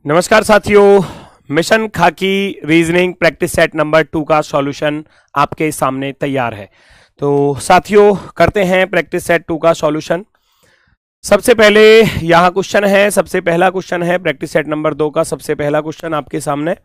नमस्कार साथियों, मिशन खाकी रीजनिंग प्रैक्टिस सेट नंबर 2 का सॉल्यूशन आपके सामने तैयार है। तो साथियों करते हैं प्रैक्टिस सेट 2 का सॉल्यूशन। सबसे पहले यहाँ क्वेश्चन है, सबसे पहला क्वेश्चन है प्रैक्टिस सेट नंबर 2 का सबसे पहला क्वेश्चन आपके सामने।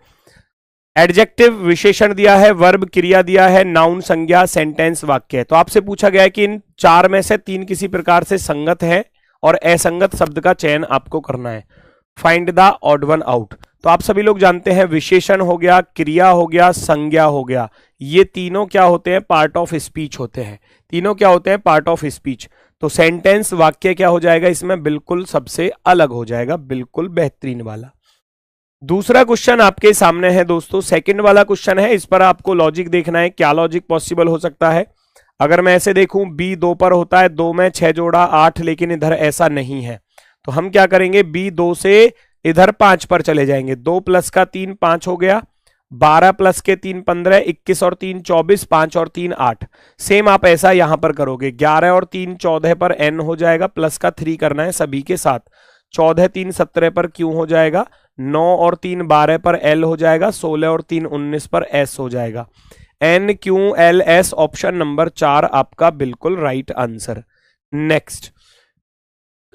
एडजेक्टिव विशेषण दिया है, वर्ब क्रिया दिया है, नाउन संज्ञा, सेंटेंस वाक्य है। तो आपसे पूछा गया है कि इन चार में से तीन किसी प्रकार से संगत है और असंगत शब्द का चयन आपको करना है। Find the odd one out. तो आप सभी लोग जानते हैं विशेषण हो गया, क्रिया हो गया, संज्ञा हो गया, ये तीनों क्या होते हैं? पार्ट ऑफ स्पीच होते हैं। तीनों क्या होते हैं? Part of speech. तो सेंटेंस वाक्य क्या हो जाएगा इसमें? बिल्कुल सबसे अलग हो जाएगा, बिल्कुल बेहतरीन वाला। दूसरा क्वेश्चन आपके सामने है दोस्तों, सेकंड वाला क्वेश्चन है। इस पर आपको लॉजिक देखना है, क्या लॉजिक पॉसिबल हो सकता है। अगर मैं ऐसे देखूं, बी 2 पर होता है, 2 में 6 जोड़ा 8, लेकिन इधर ऐसा नहीं है। तो हम क्या करेंगे? बी 2 से इधर 5 पर चले जाएंगे। 2 प्लस का 3 5 हो गया, 12 प्लस के 3 15, 21 और 3 24, 5 और 3 8। सेम आप ऐसा यहां पर करोगे। 11 और 3 14 पर एन हो जाएगा, प्लस का 3 करना है सभी के साथ। 14 3 17 पर क्यू हो जाएगा, 9 और 3 12 पर एल हो जाएगा, 16 और 3 19 पर एस हो जाएगा। N Q L S, option number 4 आपका बिल्कुल राइट आंसर। नेक्स्ट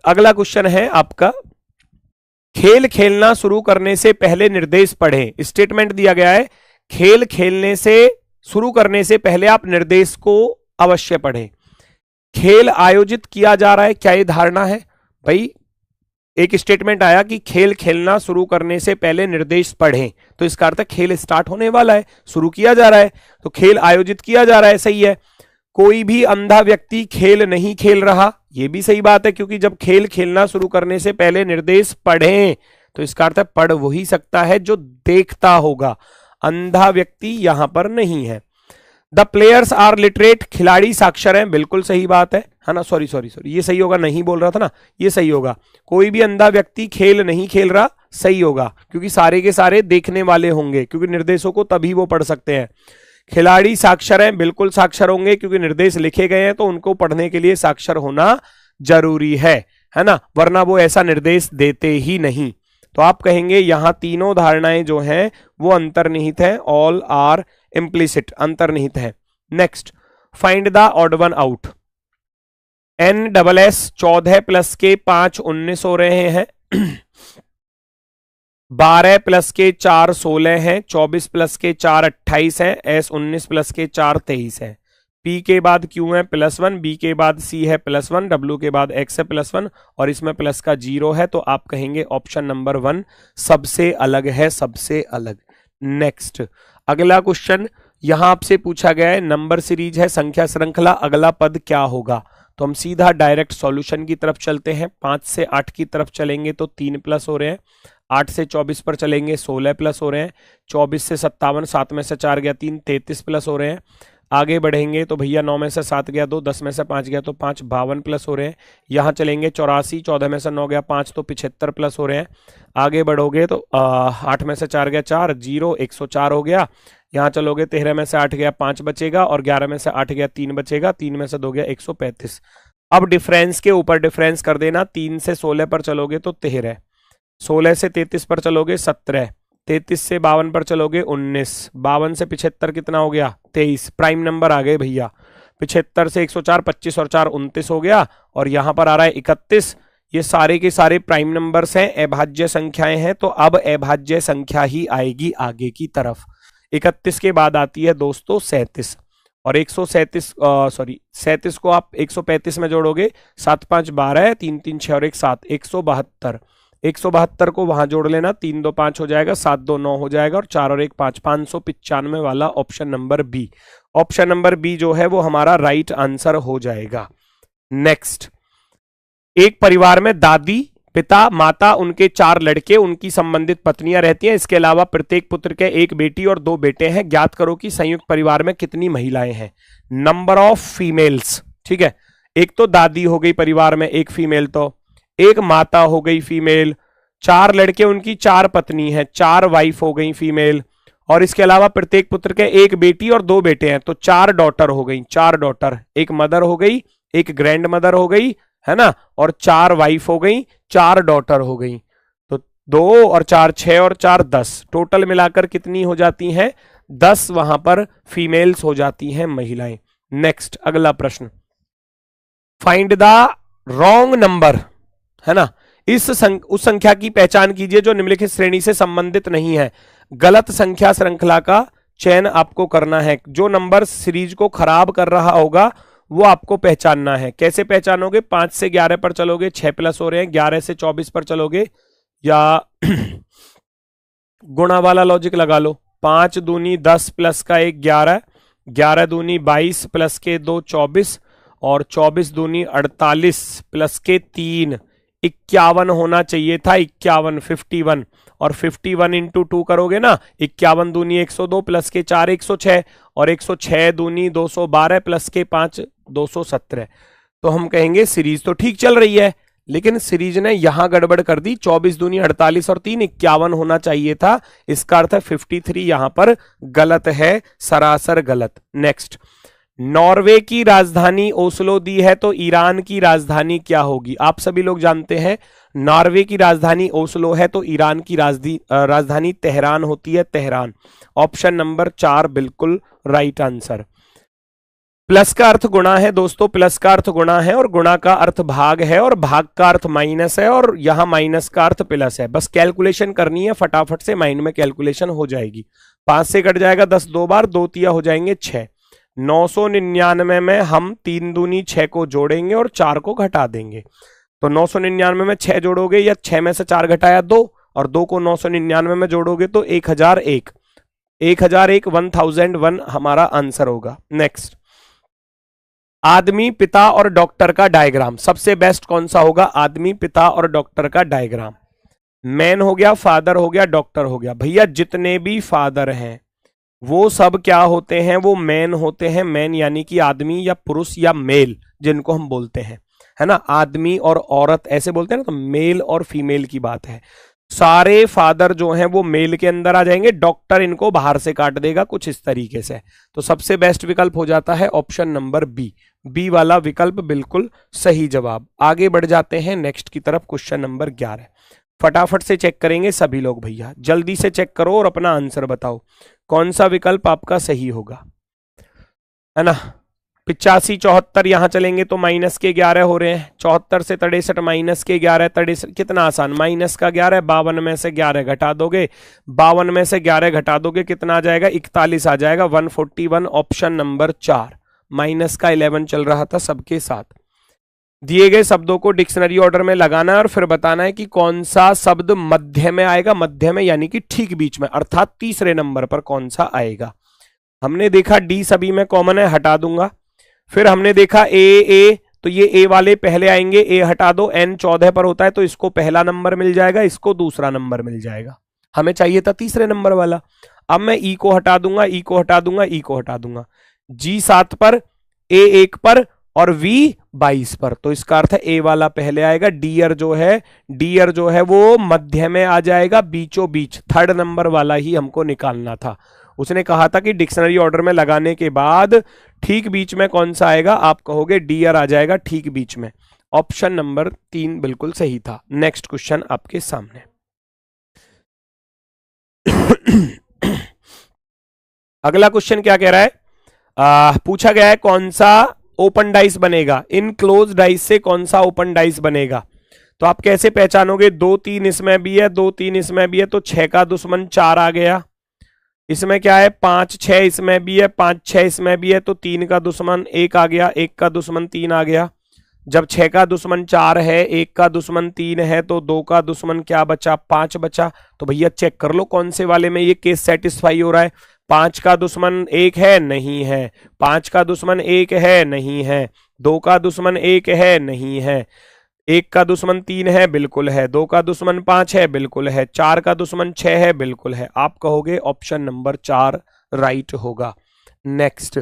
अगला क्वेश्चन है आपका, खेल खेलना शुरू करने से पहले निर्देश पढ़ें। स्टेटमेंट दिया गया है, खेल खेलने से शुरू करने से पहले आप निर्देश को अवश्य पढ़ें। खेल आयोजित किया जा रहा है, क्या ये धारणा है? भाई एक स्टेटमेंट आया कि खेल खेलना शुरू करने से पहले निर्देश पढ़ें, तो इसका अर्थ खेल स्टार्ट होने वाला है, शुरू किया जा रहा है, तो खेल आयोजित किया जा रहा है, सही है। कोई भी अंधा व्यक्ति खेल नहीं खेल रहा, यह भी सही बात है, क्योंकि जब खेल खेलना शुरू करने से पहले निर्देश पढ़ें तो इसका अर्थ पढ़ वही सकता है जो देखता होगा। अंधा व्यक्ति यहां पर नहीं है। द प्लेयर्स आर लिटरेट, खिलाड़ी साक्षर हैं, बिल्कुल सही बात है ना। सॉरी, ये सही होगा, नहीं बोल रहा था ना, ये सही होगा। कोई भी अंधा व्यक्ति खेल नहीं खेल रहा, सही होगा, क्योंकि सारे के सारे देखने वाले होंगे, क्योंकि निर्देशों को तभी वो पढ़ सकते हैं। खिलाड़ी साक्षर हैं, बिल्कुल साक्षर होंगे, क्योंकि निर्देश लिखे गए हैं तो उनको पढ़ने के लिए साक्षर होना जरूरी है ना, वरना वो ऐसा निर्देश देते ही नहीं। तो आप कहेंगे यहां तीनों धारणाएं जो हैं वो अंतर्निहित है, ऑल आर इम्प्लिसिट, अंतर्निहित है। Next find the odd one out. N double S 14 plus के 5 19 हो रहे हैं, 12 प्लस के 4 16 हैं, 24 प्लस के 4 28 हैं, एस 19 प्लस के 4 23 है। पी के बाद क्यू है +1, बी के बाद सी है +1, डब्ल्यू के बाद एक्स है +1 और इसमें प्लस का 0 है। तो आप कहेंगे ऑप्शन नंबर 1 सबसे अलग है, सबसे अलग। नेक्स्ट अगला क्वेश्चन यहां आपसे पूछा गया है, नंबर सीरीज है, संख्या श्रृंखला, अगला पद क्या होगा? तो हम सीधा डायरेक्ट सॉल्यूशन की तरफ चलते हैं। 5 से 8 की तरफ चलेंगे तो 3 प्लस हो रहे हैं, 8 से 24 पर चलेंगे 16 प्लस हो रहे हैं, 24 से 57, 7 में से 4 गया 3, 33 प्लस हो रहे हैं। आगे बढ़ेंगे तो भैया 9 में से 7 गया 2, 10 में से 5 गया तो 5, 52 प्लस हो रहे हैं। यहाँ चलेंगे 84, 14 में से 9 गया 5 तो 75 प्लस हो रहे हैं। आगे बढ़ोगे तो 8 में से 4 गया 4, 0 104 हो गया। यहाँ चलोगे 13 में से 8 गया 5 बचेगा और 11 में से 8 गया 3 बचेगा, 3 में से 2 गया 135। अब डिफरेंस के ऊपर डिफरेंस कर देना, 3 से 16 पर चलोगे तो 13, 16 से 33 पर चलोगे 17, 33 से 52 पर चलोगे 19, 52 से 75 कितना हो गया 23। प्राइम नंबर आ गए भैया। 75 से 104, 25 और 4 29 हो गया और यहां पर आ रहा है 31। ये सारे के सारे प्राइम नंबर्स हैं, अभाज्य संख्याएं हैं, तो अब अभाज्य संख्या ही आएगी आगे की तरफ। 31 के बाद आती है दोस्तों 37 और 37 को आप 135 में जोड़ोगे, 7 5 12, 3 3 6 और 1 7, 172। 172 को वहां जोड़ लेना, 3 2 5 हो जाएगा, 7 2 9 हो जाएगा और 4 और 1 5, 595 वाला option number B. Option number B जो है वो हमारा राइट आंसर हो जाएगा। नेक्स्ट, एक परिवार में दादी, पिता, माता, उनके 4 लड़के, उनकी संबंधित पत्नियां रहती हैं। इसके अलावा प्रत्येक पुत्र के 1 बेटी और 2 बेटे हैं। ज्ञात करो कि संयुक्त परिवार में कितनी महिलाएं हैं। नंबर ऑफ फीमेल्स, ठीक है। एक तो दादी हो गई परिवार में, एक फीमेल, तो एक माता हो गई फीमेल, 4 लड़के, उनकी 4 पत्नी है, 4 वाइफ हो गई फीमेल, और इसके अलावा प्रत्येक पुत्र के 1 बेटी और 2 बेटे हैं, तो 4 डॉटर हो गई, 4 डॉटर, एक मदर हो गई, एक ग्रैंड मदर हो गई, है ना, और 4 वाइफ हो गई, 4 डॉटर हो गई। तो 2 और 4 6 और 4 10, टोटल मिलाकर कितनी हो जाती हैं? 10 वहां पर फीमेल्स हो जाती हैं, महिलाएं। नेक्स्ट अगला प्रश्न, फाइंड द रॉन्ग नंबर, है ना, उस संख्या की पहचान कीजिए जो निम्नलिखित श्रेणी से संबंधित नहीं है। गलत संख्या श्रृंखला का चयन आपको करना है। जो नंबर सीरीज को खराब कर रहा होगा वो आपको पहचानना है। कैसे पहचानोगे? 5 से 11 पर चलोगे, 6 प्लस हो रहे हैं, 11 से 24 पर चलोगे, या गुणा वाला लॉजिक लगा लो। 5 दूनी 10 प्लस का 1 11, 11 दूनी 22 प्लस के 2 24, और 24 दूनी 48 प्लस के 3 51 होना चाहिए था, 51 51, और 51 इंटू 2 करोगे ना, 51 दूनी 102 प्लस के 4 106, और 106 दूनी 212 प्लस के 5 217। तो हम कहेंगे सीरीज तो ठीक चल रही है, लेकिन सीरीज ने यहां गड़बड़ कर दी। 24 दूनी 48 और 3 51 होना चाहिए था। इसका अर्थ है 53 यहां पर गलत है, सरासर गलत। नेक्स्ट, नॉर्वे की राजधानी ओस्लो दी है तो ईरान की राजधानी क्या होगी? आप सभी लोग जानते हैं नॉर्वे की राजधानी ओस्लो है तो ईरान की राजधानी तेहरान होती है, तेहरान। ऑप्शन नंबर 4 बिल्कुल राइट आंसर। प्लस का अर्थ गुणा है दोस्तों, प्लस का अर्थ गुणा है, और गुणा का अर्थ भाग है, और भाग का अर्थ माइनस है, और यहां माइनस का अर्थ प्लस है। बस कैलकुलेशन करनी है, फटाफट से माइंड में कैलकुलेशन हो जाएगी। 5 से कट जाएगा 10 2 बार, 2 तिया हो जाएंगे 6। 999 में हम 3 दूनी 6 को जोड़ेंगे और 4 को घटा देंगे। तो 999 में 6 जोड़ोगे, या 6 में से 4 घटाया 2, और 2 को 999 में जोड़ोगे तो 1001, 1001 हमारा आंसर होगा। नेक्स्ट, आदमी, पिता और डॉक्टर का डायग्राम सबसे बेस्ट कौन सा होगा? आदमी, पिता और डॉक्टर का डायग्राम। मैन हो गया, फादर हो गया, डॉक्टर हो गया। भैया जितने भी फादर हैं वो सब क्या होते हैं? वो मैन होते हैं। मैन यानी कि आदमी या पुरुष या मेल जिनको हम बोलते हैं, है ना। आदमी और औरत ऐसे बोलते हैं ना, तो मेल और फीमेल की बात है। सारे फादर जो हैं वो मेल के अंदर आ जाएंगे, डॉक्टर इनको बाहर से काट देगा कुछ इस तरीके से। तो सबसे बेस्ट विकल्प हो जाता है ऑप्शन नंबर बी वाला विकल्प बिल्कुल सही जवाब। आगे बढ़ जाते हैं नेक्स्ट की तरफ, क्वेश्चन नंबर 11। फटाफट से चेक करेंगे सभी लोग, भैया जल्दी से चेक करो और अपना आंसर बताओ कौन सा विकल्प आपका सही होगा, है ना। 85 74 यहां चलेंगे तो माइनस के 11 हो रहे हैं। 74 से 63 माइनस के 11, 63 कितना आसान, माइनस का 11, 52 में से 11 घटा दोगे, 52 में से 11 घटा दोगे कितना आ जाएगा? 41 आ जाएगा, 141। ऑप्शन नंबर 4, माइनस का 11 चल रहा था सबके साथ। दिए गए शब्दों को डिक्शनरी ऑर्डर में लगाना है और फिर बताना है कि कौन सा शब्द मध्य में आएगा। मध्य में यानी कि ठीक बीच में, अर्थात तीसरे नंबर पर कौन सा आएगा। हमने देखा डी सभी में कॉमन है, हटा दूंगा। फिर हमने देखा ए, तो ये ए वाले पहले आएंगे, ए हटा दो। एन 14 पर होता है तो इसको पहला नंबर मिल जाएगा, इसको दूसरा नंबर मिल जाएगा। हमें चाहिए था तीसरे नंबर वाला। अब मैं ई को हटा दूंगा, ई को हटा दूंगा, ई को हटा दूंगा। जी 7 पर, ए 1 पर, और वी 22 पर। तो इसका अर्थ है ए वाला पहले आएगा। डियर जो है वो मध्य में आ जाएगा, बीचों बीच। थर्ड नंबर वाला ही हमको निकालना था। उसने कहा था कि डिक्शनरी ऑर्डर में लगाने के बाद ठीक बीच में कौन सा आएगा? आप कहोगे डियर आ जाएगा ठीक बीच में। ऑप्शन नंबर 3 बिल्कुल सही था। नेक्स्ट क्वेश्चन आपके सामने। अगला क्वेश्चन क्या कह रहा है? पूछा गया है कौन सा ओपन डाइस बनेगा, इन क्लोज डाइस से कौन सा ओपन डाइस बनेगा। तो आप कैसे पहचानोगे? 2 3 इसमें भी है, 2 3 इसमें भी है, तो 6 का दुश्मन 4 आ गया। इसमें क्या है? 5 6 इसमें भी है, 5 6 इसमें भी है, तो 3 का दुश्मन 1 आ गया, 1 का दुश्मन 3 आ गया। जब 6 का दुश्मन 4 है, 1 का दुश्मन 3 है, तो 2 का दुश्मन क्या बचा? 5 बचा। तो भैया चेक कर लो कौन से वाले में ये केस सेटिस्फाई हो रहा है। 5 का दुश्मन 1 है, नहीं है। 5 का दुश्मन 1 है, नहीं है। 2 का दुश्मन 1 है, नहीं है। 1 का दुश्मन 3 है, बिल्कुल है। 2 का दुश्मन 5 है, बिल्कुल है। 4 का दुश्मन 6 है, बिल्कुल है। आप कहोगे ऑप्शन नंबर 4 राइट होगा। नेक्स्ट,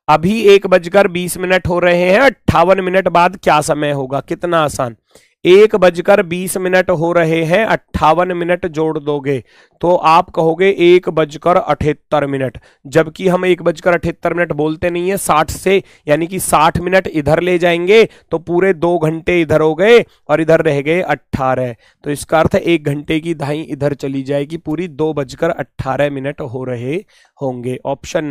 अभी 1:20 हो रहे हैं, 58 मिनट बाद क्या समय होगा? कितना आसान। 1:20 हो रहे हैं, 58 मिनट जोड़ दोगे तो आप कहोगे 1:78, जबकि हम 1:78 बोलते नहीं है 60 से, यानी कि 60 मिनट इधर ले जाएंगे तो पूरे 2 घंटे इधर हो गए और इधर रह गए 18, तो इसका अर्थ है 1 घंटे की दाई इधर चली जाएगी, पूरी 2:18 हो रहे होंगे। ऑप्शन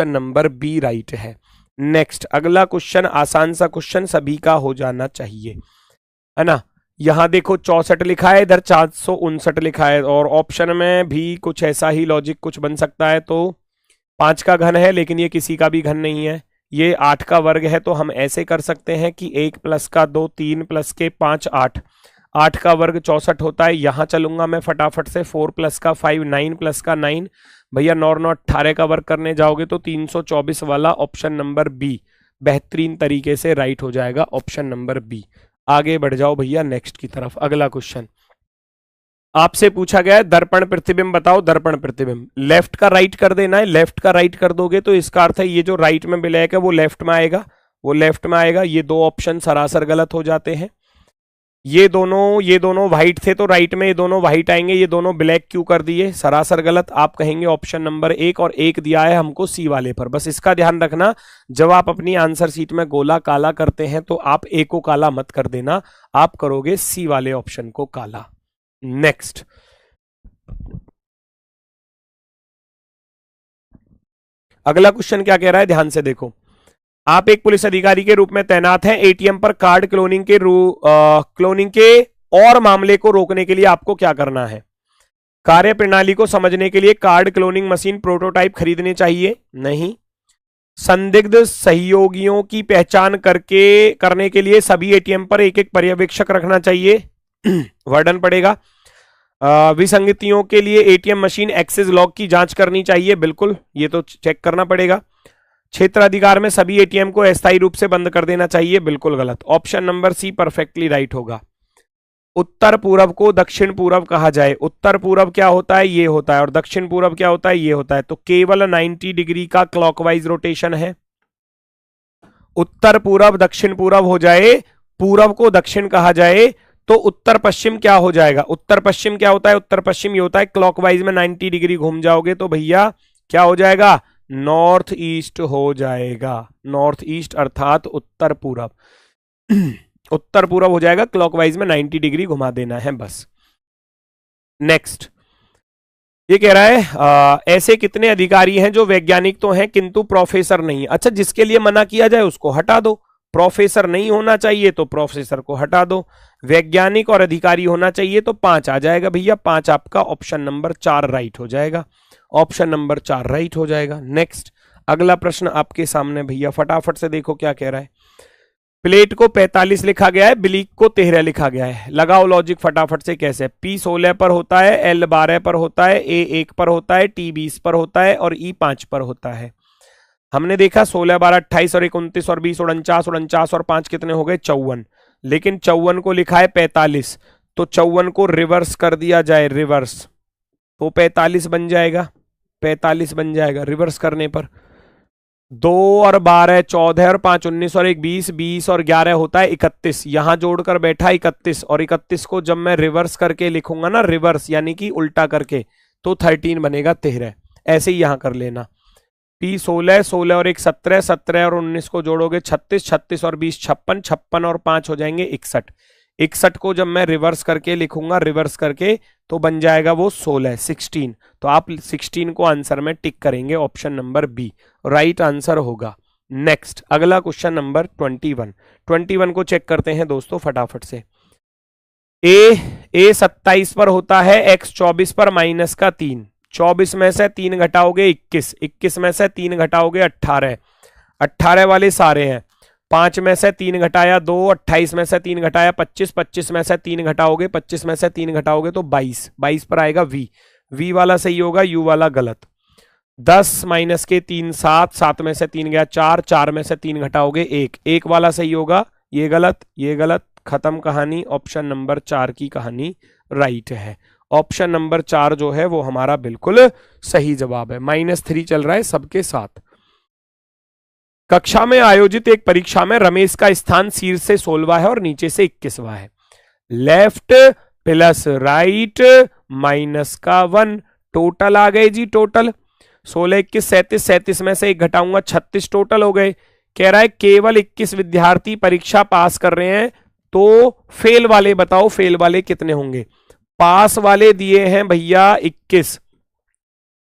नंबर बी राइट है। नेक्स्ट अगला क्वेश्चन, आसान सा क्वेश्चन, सभी का हो जाना चाहिए, है ना। यहां देखो 64 लिखा है, इधर 459 लिखा है, और ऑप्शन में भी कुछ ऐसा ही लॉजिक कुछ बन सकता है। तो 5 का घन है, लेकिन ये किसी का भी घन नहीं है। ये 8 का वर्ग है, तो हम ऐसे कर सकते हैं कि 1 + का 2, 3 + के 5, 8, 8 का वर्ग 64 होता है। यहां चलूंगा मैं फटाफट से, 4 + का 5, 9 + का 9, भैया 9 9 18 का वर्ग करने जाओगे तो 324 वाला ऑप्शन नंबर बी बेहतरीन तरीके से राइट हो जाएगा, ऑप्शन नंबर बी। आगे बढ़ जाओ भैया नेक्स्ट की तरफ। अगला क्वेश्चन आपसे पूछा गया है दर्पण प्रतिबिंब बताओ। दर्पण प्रतिबिंब लेफ्ट का राइट कर देना है, लेफ्ट का राइट कर दोगे तो इसका अर्थ है ये जो राइट में ब्लैक है वो लेफ्ट में आएगा, वो लेफ्ट में आएगा। ये दो ऑप्शन सरासर गलत हो जाते हैं। ये दोनों व्हाइट थे तो राइट में ये दोनों व्हाइट आएंगे, ये दोनों ब्लैक क्यों कर दिए, सरासर गलत। आप कहेंगे ऑप्शन नंबर 1, और 1 दिया है हमको सी वाले पर। बस इसका ध्यान रखना, जब आप अपनी आंसर शीट में गोला काला करते हैं तो आप ए को काला मत कर देना, आप करोगे सी वाले ऑप्शन को काला। नेक्स्ट अगला क्वेश्चन क्या कह रहा है, ध्यान से देखो। आप एक पुलिस अधिकारी के रूप में तैनात हैं, एटीएम पर कार्ड क्लोनिंग के और मामले को रोकने के लिए आपको क्या करना है। कार्य प्रणाली को समझने के लिए कार्ड क्लोनिंग मशीन प्रोटोटाइप खरीदने चाहिए, नहीं। संदिग्ध सहयोगियों की पहचान करने के लिए सभी एटीएम पर एक एक पर्यवेक्षक रखना चाहिए, वर्डन पड़ेगा। विसंगतियों के लिए एटीएम मशीन एक्सेस लॉग की जांच करनी चाहिए, बिल्कुल, ये तो चेक करना पड़ेगा। क्षेत्र अधिकार में सभी एटीएम को अस्थायी रूप से बंद कर देना चाहिए, बिल्कुल गलत। Option number C perfectly right होगा। उत्तर पूर्व को दक्षिण पूर्व कहा जाए। उत्तर पूर्व क्या होता है, ये होता है, और दक्षिण पूर्व क्या होता है, ये होता है। तो केवल 90 डिग्री का क्लॉकवाइज रोटेशन है। उत्तर पूर्व दक्षिण पूर्व हो जाए, पूर्व को दक्षिण कहा जाए, तो उत्तर पश्चिम क्या हो जाएगा। उत्तर पश्चिम क्या होता है, उत्तर पश्चिम ये होता है क्लॉकवाइज में 90 डिग्री घूम जाओगे तो भैया क्या हो जाएगा, नॉर्थ ईस्ट हो जाएगा। नॉर्थ ईस्ट अर्थात उत्तर पूर्व, उत्तर पूर्व हो जाएगा, क्लॉकवाइज में 90 डिग्री घुमा देना है बस। नेक्स्ट ये कह रहा है ऐसे कितने अधिकारी हैं जो वैज्ञानिक तो हैं किंतु प्रोफेसर नहीं। अच्छा, जिसके लिए मना किया जाए उसको हटा दो। प्रोफेसर नहीं होना चाहिए तो प्रोफेसर को हटा दो। वैज्ञानिक और अधिकारी होना चाहिए तो 5 आ जाएगा भैया, 5 आपका ऑप्शन नंबर 4 राइट हो जाएगा, ऑप्शन नंबर 4 राइट हो जाएगा। नेक्स्ट अगला प्रश्न आपके सामने भैया, फटाफट से देखो क्या कह रहा है। प्लेट को 45 लिखा गया है, ब्लीक को 13 लिखा गया है। लगाओ लॉजिक फटाफट से कैसे। P 16 पर होता है, L 12 पर होता है, A 1 पर होता है, T 20 पर होता है और E 5 पर होता है। हमने देखा 16 12 28 और 29 और 20 49 49 और 5 कितने हो गए, 54। लेकिन 54 को लिखा है 45, तो 54 को रिवर्स कर दिया जाए, रिवर्स, तो 45 बन जाएगा, 45 बन जाएगा रिवर्स करने पर। 2 और 12 14 और 5 19 और 1 20, 20 और 11 होता है 31। यहां जोड़कर बैठा 31, और 31 को जब मैं रिवर्स करके लिखूंगा ना, रिवर्स यानी कि उल्टा करके, तो 13 बनेगा 13। ऐसे ही यहां कर लेना। P 16 16 और 1 17, 17 और 19 को जोड़ोगे 36, 36 और 20 56, 56 और 5 हो जाएंगे 61। 61 को जब मैं रिवर्स करके लिखूंगा, रिवर्स करके, तो बन जाएगा वो 16। तो आप 16 को आंसर में टिक करेंगे, option number B right answer होगा। नेक्स्ट अगला क्वेश्चन नंबर 21 को चेक करते हैं दोस्तों फटाफट से। A 27 पर होता है, X 24 पर माइनस का 3, 24 में से 3 घटाओगे 21, 21 में से 3 घटाओगे 18, 18 वाले सारे हैं। 5 में से 3 घटाया 2, 28 में से 3 घटाया 25, 25 में से 3 घटाओगे, 25 में से 3 घटाओगे तो 22, 22 पर आएगा V, V वाला सही होगा, U वाला गलत। 10 माइनस के 3 7, 7 में से 3 गया 4, 4 में से 3 घटाओगे 1, 1 वाला सही होगा, ये गलत, ये गलत, खत्म कहानी। ऑप्शन नंबर 4 की कहानी राइट है। ऑप्शन नंबर 4 जो है वो हमारा बिल्कुल सही जवाब है। -3 चल रहा है सबके साथ। कक्षा में आयोजित एक परीक्षा में रमेश का स्थान शीर्ष से 16वां है और नीचे से 21वां है। लेफ्ट प्लस राइट माइनस का 1, टोटल आ गए जी। टोटल 16, 21, 37, 37 में से 1 घटाऊंगा 36 टोटल हो गए। कह रहा है केवल 21 विद्यार्थी परीक्षा पास कर रहे हैं, तो फेल वाले बताओ, फेल वाले कितने होंगे। पास वाले दिए हैं भैया 21,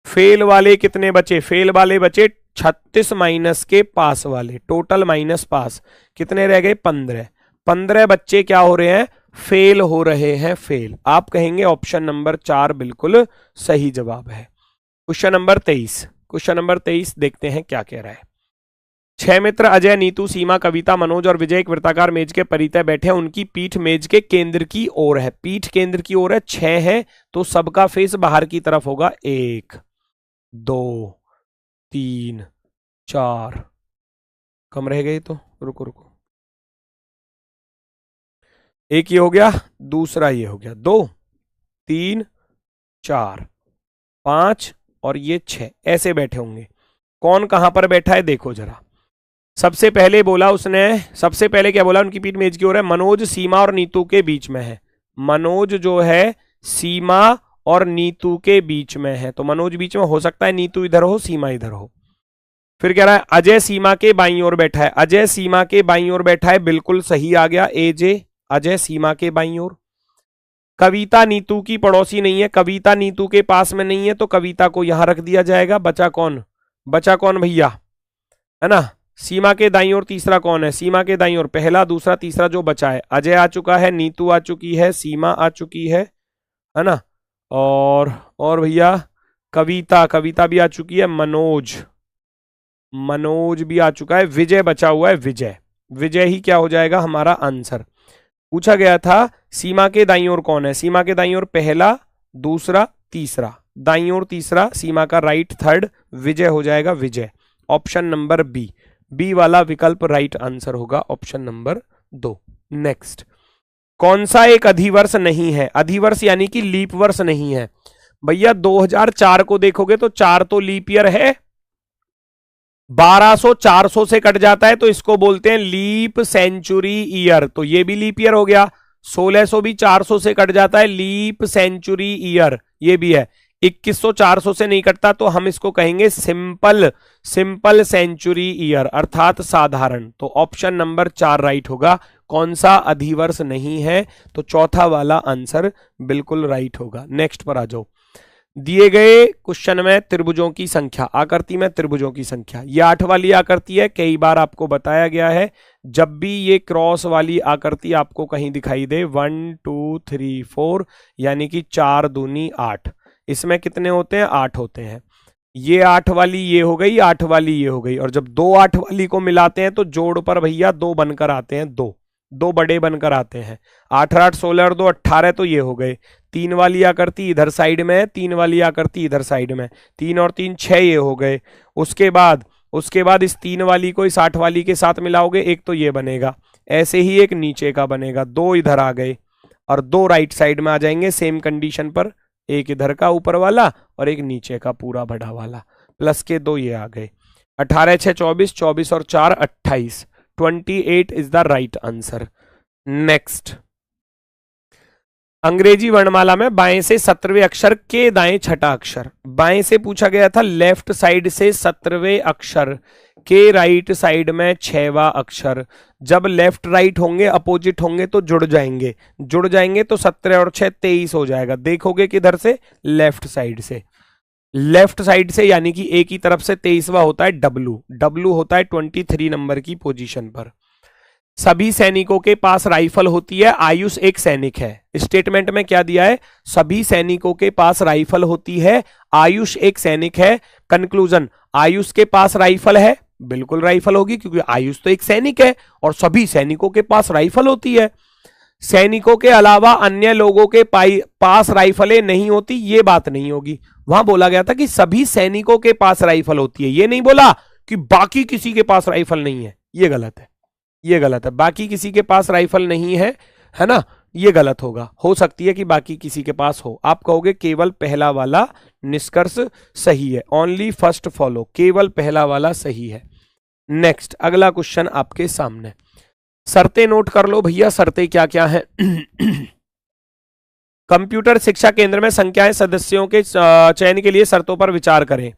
फेल वाले कितने बचे, फेल वाले बचे 36 माइनस के पास वाले, टोटल माइनस पास कितने रह गए 15। 15 बच्चे क्या हो रहे हैं, फेल हो रहे हैं, फेल। आप कहेंगे ऑप्शन नंबर 4 बिल्कुल सही जवाब है। क्वेश्चन नंबर 23, क्वेश्चन नंबर 23 देखते हैं क्या कह रहा है। 6 मित्र अजय, नीतू, सीमा, कविता, मनोज और विजय एक वृत्ताकार मेज के परितः बैठे हैं। उनकी पीठ मेज के केंद्र की ओर है। पीठ केंद्र की ओर है, 6 है तो सबका फेस बाहर की तरफ होगा। 1 2 3 4, कम रह गए तो रुको रुको, एक ये हो गया, दूसरा ये हो गया, 2 3 4 5 और ये 6, ऐसे बैठे होंगे। कौन कहां पर बैठा है देखो जरा। सबसे पहले बोला उसने, सबसे पहले क्या बोला, उनकी पीठ मेज की ओर है। मनोज सीमा और नीतू के बीच में है। मनोज जो है सीमा और नीतू के बीच में है, तो मनोज बीच में हो सकता है, नीतू इधर हो, सीमा इधर हो। फिर कह रहा है अजय सीमा के बाईं ओर बैठा है। अजय सीमा के बाईं ओर बैठा है, बिल्कुल सही आ गया, एजे, अजय सीमा के बाईं ओर। कविता नीतू की पड़ोसी नहीं है, कविता नीतू के पास में नहीं है, तो कविता को यहां रख दिया जाएगा। बचा कौन, बचा कौन भैया, है ना। सीमा के दाईं ओर तीसरा कौन है, सीमा के दाईं ओर पहला, दूसरा, तीसरा जो बचा है, अजय आ चुका है, नीतू आ चुकी है, सीमा आ चुकी है ना। और भैया कविता, कविता भी आ चुकी है, मनोज, मनोज भी आ चुका है, विजय बचा हुआ है, विजय, विजय ही क्या हो जाएगा हमारा आंसर। पूछा गया था सीमा के दाईं ओर कौन है, सीमा के दाईं ओर पहला, दूसरा, तीसरा, दाईं ओर तीसरा, सीमा का राइट थर्ड, विजय हो जाएगा विजय। ऑप्शन नंबर बी, बी वाला विकल्प राइट आंसर होगा, ऑप्शन नंबर 2। नेक्स्ट, कौन सा एक अधिवर्ष नहीं है, अधिवर्ष यानी कि लीप वर्ष नहीं है। भैया 2004 को देखोगे तो 4 तो लीप ईयर है, 1200 400 से कट जाता है तो इसको बोलते हैं लीप सेंचुरी ईयर, तो ये भी लीप ईयर हो गया। 1600 भी 400 से कट जाता है, लीप सेंचुरी ईयर, ये भी है। 2100 400 से नहीं कटता तो हम इसको कहेंगे सिंपल, सिंपल सेंचुरी ईयर, अर्थात साधारण। तो ऑप्शन नंबर 4 राइट होगा। कौन सा अधिवर्ष नहीं है, तो चौथा वाला आंसर बिल्कुल राइट होगा। नेक्स्ट पर आ जाओ। दिए गए क्वेश्चन में त्रिभुजों की संख्या, आकृति में त्रिभुजों की संख्या, ये 8 वाली आकृति है, कई बार आपको बताया गया है। जब भी ये क्रॉस वाली आकृति आपको कहीं दिखाई दे, 1 2 3 4 यानी कि 4 दूनी 8, इसमें कितने होते हैं, 8 होते हैं। ये 8 वाली ये हो गई, 8 वाली ये हो गई, और जब 2 8 वाली को मिलाते हैं तो जोड़ पर भैया 2 बनकर आते हैं, 2 बड़े बनकर आते हैं। 8 8 16 और 2 18, तो ये हो गए। 3 वाली आकृति इधर साइड में है, 3 वाली आकृति इधर साइड में, 3 और 3 6, ये हो गए। उसके बाद इस 3 वाली को इस 8 वाली के साथ मिलाओगे, एक तो ये बनेगा, ऐसे ही एक नीचे का बनेगा, 2 इधर आ गए और 2 राइट साइड में आ जाएंगे सेम कंडीशन पर, एक इधर का ऊपर वाला और एक नीचे का पूरा बड़ा वाला, प्लस के 2 ये आ गए। 18 6 24, 24 और 4 28, 28 is the right answer. Next, अंग्रेजी वर्णमाला में बाएं से 17वें अक्षर के दाएं छठा अक्षर, बाएं से पूछा गया था, लेफ्ट साइड से 17वें अक्षर के राइट साइड में 6वां अक्षर। जब लेफ्ट राइट होंगे, अपोजिट होंगे तो जुड़ जाएंगे, जुड़ जाएंगे तो 17 और 6 23 हो जाएगा। देखोगे किधर से, लेफ्ट साइड से, लेफ्ट साइड से, यानी कि एक ही तरफ से 23वां होता है डब्लू, डब्लू होता है 23 नंबर की पोजीशन पर। सभी सैनिकों के पास राइफल होती है, आयुष एक सैनिक है। स्टेटमेंट में क्या दिया है, सभी सैनिकों के पास राइफल होती है, आयुष एक सैनिक है। कंक्लूजन, आयुष के पास राइफल है, बिल्कुल राइफल होगी क्योंकि आयुष तो एक सैनिक है और सभी सैनिकों के पास राइफल होती है। सैनिकों के अलावा अन्य लोगों के पास राइफलें नहीं होती, ये बात नहीं होगी। वहां बोला गया था कि सभी सैनिकों के पास राइफल होती है, ये नहीं बोला कि बाकी किसी के पास राइफल नहीं है, ये गलत है, ये गलत है। बाकी किसी के पास राइफल नहीं है, है ना, ये गलत होगा। हो सकती है कि बाकी किसी के पास हो, आप कहोगे केवल पहला वाला निष्कर्ष सही है, ओनली फर्स्ट फॉलो, केवल पहला वाला सही है। नेक्स्ट अगला क्वेश्चन आपके सामने, शर्तें नोट कर लो भैया, शर्तें क्या क्या है। कंप्यूटर शिक्षा केंद्र में संख्याएं सदस्यों के चयन के लिए शर्तों पर विचार करें।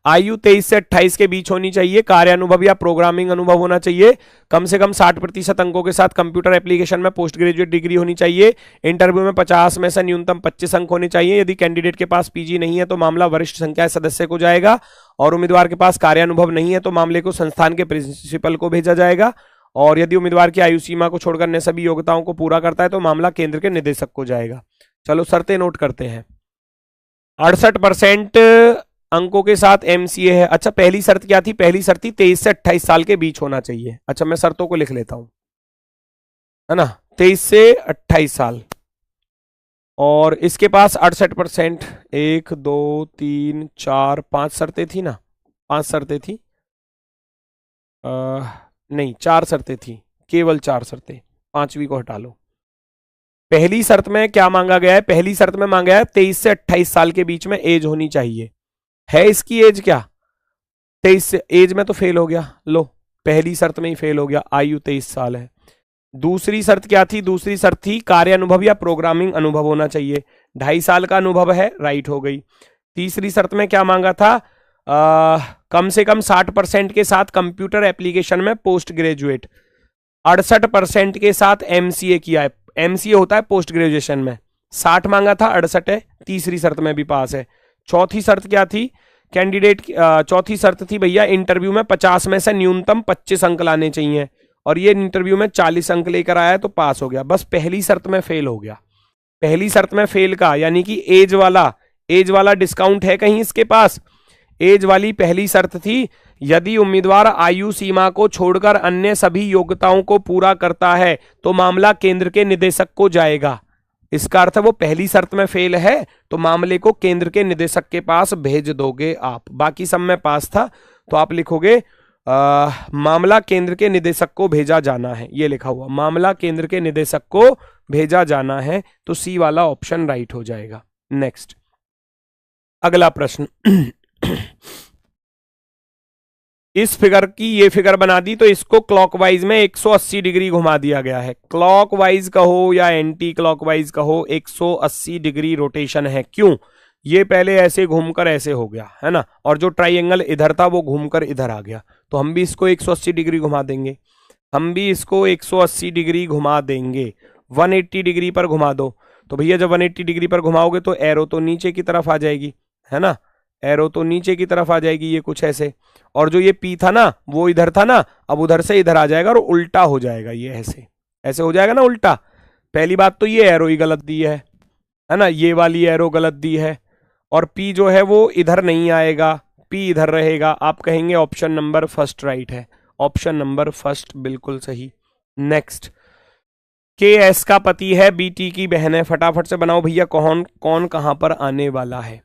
आयु 23 से 28 के बीच होनी चाहिए, कार्य अनुभव या प्रोग्रामिंग अनुभव होना चाहिए, कम से कम 60% अंकों के साथ कंप्यूटर एप्लीकेशन में पोस्ट ग्रेजुएट डिग्री होनी चाहिए, इंटरव्यू में 50 में से न्यूनतम 25 अंक होने चाहिए, यदि कैंडिडेट के पास पीजी नहीं है तो मामला वरिष्ठ संकाय सदस्य को जाएगा, और उम्मीदवार के पास कार्य अनुभव नहीं है तो मामले को संस्थान के प्रिंसिपल को भेजा जाएगा, और यदि उम्मीदवार की आयु सीमा को छोड़कर अन्य सभी योग्यताओं को पूरा करता है तो मामला केंद्र के निदेशक को जाएगा। चलो शर्तें नोट करते हैं। 68% अंकों के साथ एमसीए है। अच्छा, पहली शर्त क्या थी? पहली शर्त थी 23 से 28 साल के बीच होना चाहिए। अच्छा, मैं शर्तों को लिख लेता हूं, है ना, 23 से 28 साल, और इसके पास 68%। 1 2 3 4 5 शर्तें थी ना, 5 शर्तें थी, नहीं 4 शर्तें थी, केवल 4 शर्तें, 5वीं को हटा लो। पहली शर्त में क्या मांगा गया है? पहली शर्त में मांगा है 23 से 28 साल के बीच में एज होनी चाहिए। है इसकी एज क्या? 23 से, एज में तो फेल हो गया, लो पहली शर्त में ही फेल हो गया, आयु 23 साल है। दूसरी शर्त क्या थी? दूसरी शर्त थी कार्य अनुभव या प्रोग्रामिंग अनुभव होना चाहिए, 2.5 साल का अनुभव है, राइट हो गई। तीसरी शर्त में क्या मांगा था? कम से कम 60% के साथ कंप्यूटर एप्लीकेशन में पोस्ट ग्रेजुएट, 68% के साथ एमसीए किया है, एमसीए होता है पोस्ट ग्रेजुएशन में, 60 मांगा था, 68 है, तीसरी शर्त में भी पास है। चौथी शर्त क्या थी कैंडिडेट की? चौथी शर्त थी भैया इंटरव्यू में 50 में से न्यूनतम 25 अंक लाने चाहिए, और ये इंटरव्यू में 40 अंक लेकर आया तो पास हो गया। बस पहली शर्त में फेल हो गया। पहली शर्त में फेल का यानी कि एज वाला डिस्काउंट है कहीं इसके पास? एज वाली पहली शर्त थी, यदि उम्मीदवार आयु सीमा को छोड़कर अन्य सभी योग्यताओं को पूरा करता है तो मामला केंद्र के निदेशक को जाएगा। इसका अर्थ है वो पहली शर्त में फेल है तो मामले को केंद्र के निदेशक के पास भेज दोगे आप। बाकी सब में पास था तो आप लिखोगे मामला केंद्र के निदेशक को भेजा जाना है, ये लिखा हुआ, मामला केंद्र के निदेशक को भेजा जाना है, तो सी वाला ऑप्शन राइट हो जाएगा। नेक्स्ट अगला प्रश्न। इस फिगर की ये फिगर बना दी तो इसको क्लॉकवाइज में 180 डिग्री घुमा दिया गया है। क्लॉकवाइज कहो या एंटी क्लॉकवाइज कहो, 180 डिग्री रोटेशन है। क्यों? ये पहले ऐसे घूमकर ऐसे हो गया है ना, और जो ट्राइंगल इधर था वो घूमकर इधर आ गया, तो हम भी इसको 180 डिग्री घुमा देंगे, हम भी इसको 180 डिग्री घुमा देंगे। 180 डिग्री पर घुमा दो, तो भैया जब 180 डिग्री पर घुमाओगे तो एरो तो नीचे की तरफ आ जाएगी, है ना, एरो तो नीचे की तरफ आ जाएगी, ये कुछ ऐसे, और जो ये पी था ना वो इधर था ना, अब उधर से इधर आ जाएगा और उल्टा हो जाएगा, ये ऐसे ऐसे हो जाएगा ना उल्टा। पहली बात तो ये एरो ही गलत दी है ना, ये वाली एरो गलत दी है, और पी जो है वो इधर नहीं आएगा, पी इधर रहेगा। आप कहेंगे ऑप्शन नंबर फर्स्ट राइट है, ऑप्शन नंबर फर्स्ट बिल्कुल सही। नेक्स्ट, के एस का पति है, बी टी की बहन है। फटाफट से बनाओ भैया, कौन कौन कहां पर आने वाला है।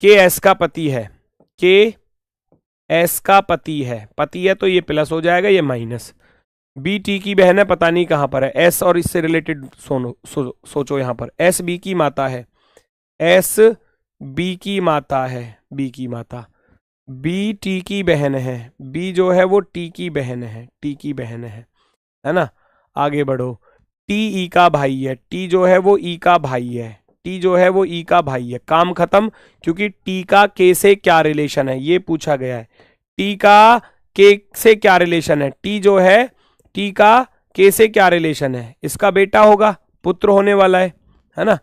के एस का पति है, के एस का पति है, पति है तो ये प्लस हो जाएगा, ये माइनस। बी टी की बहन है, पता नहीं कहां पर है, एस और इससे रिलेटेड सोचो यहां पर, एस बी की माता है, एस बी की माता है, बी की माता, बी टी की बहन है, बी जो है वो टी की बहन है, टी की बहन है ना। आगे बढ़ो, टी ई का भाई है, टी जो है वो ई का भाई है, टी जो है वो ई का भाई है। काम खत्म, क्योंकि टी का के से क्या रिलेशन है ये पूछा गया है। टी का के से क्या रिलेशन है? टी जो है, टी का के से क्या रिलेशन है? इसका बेटा होगा, पुत्र होने वाला है ना।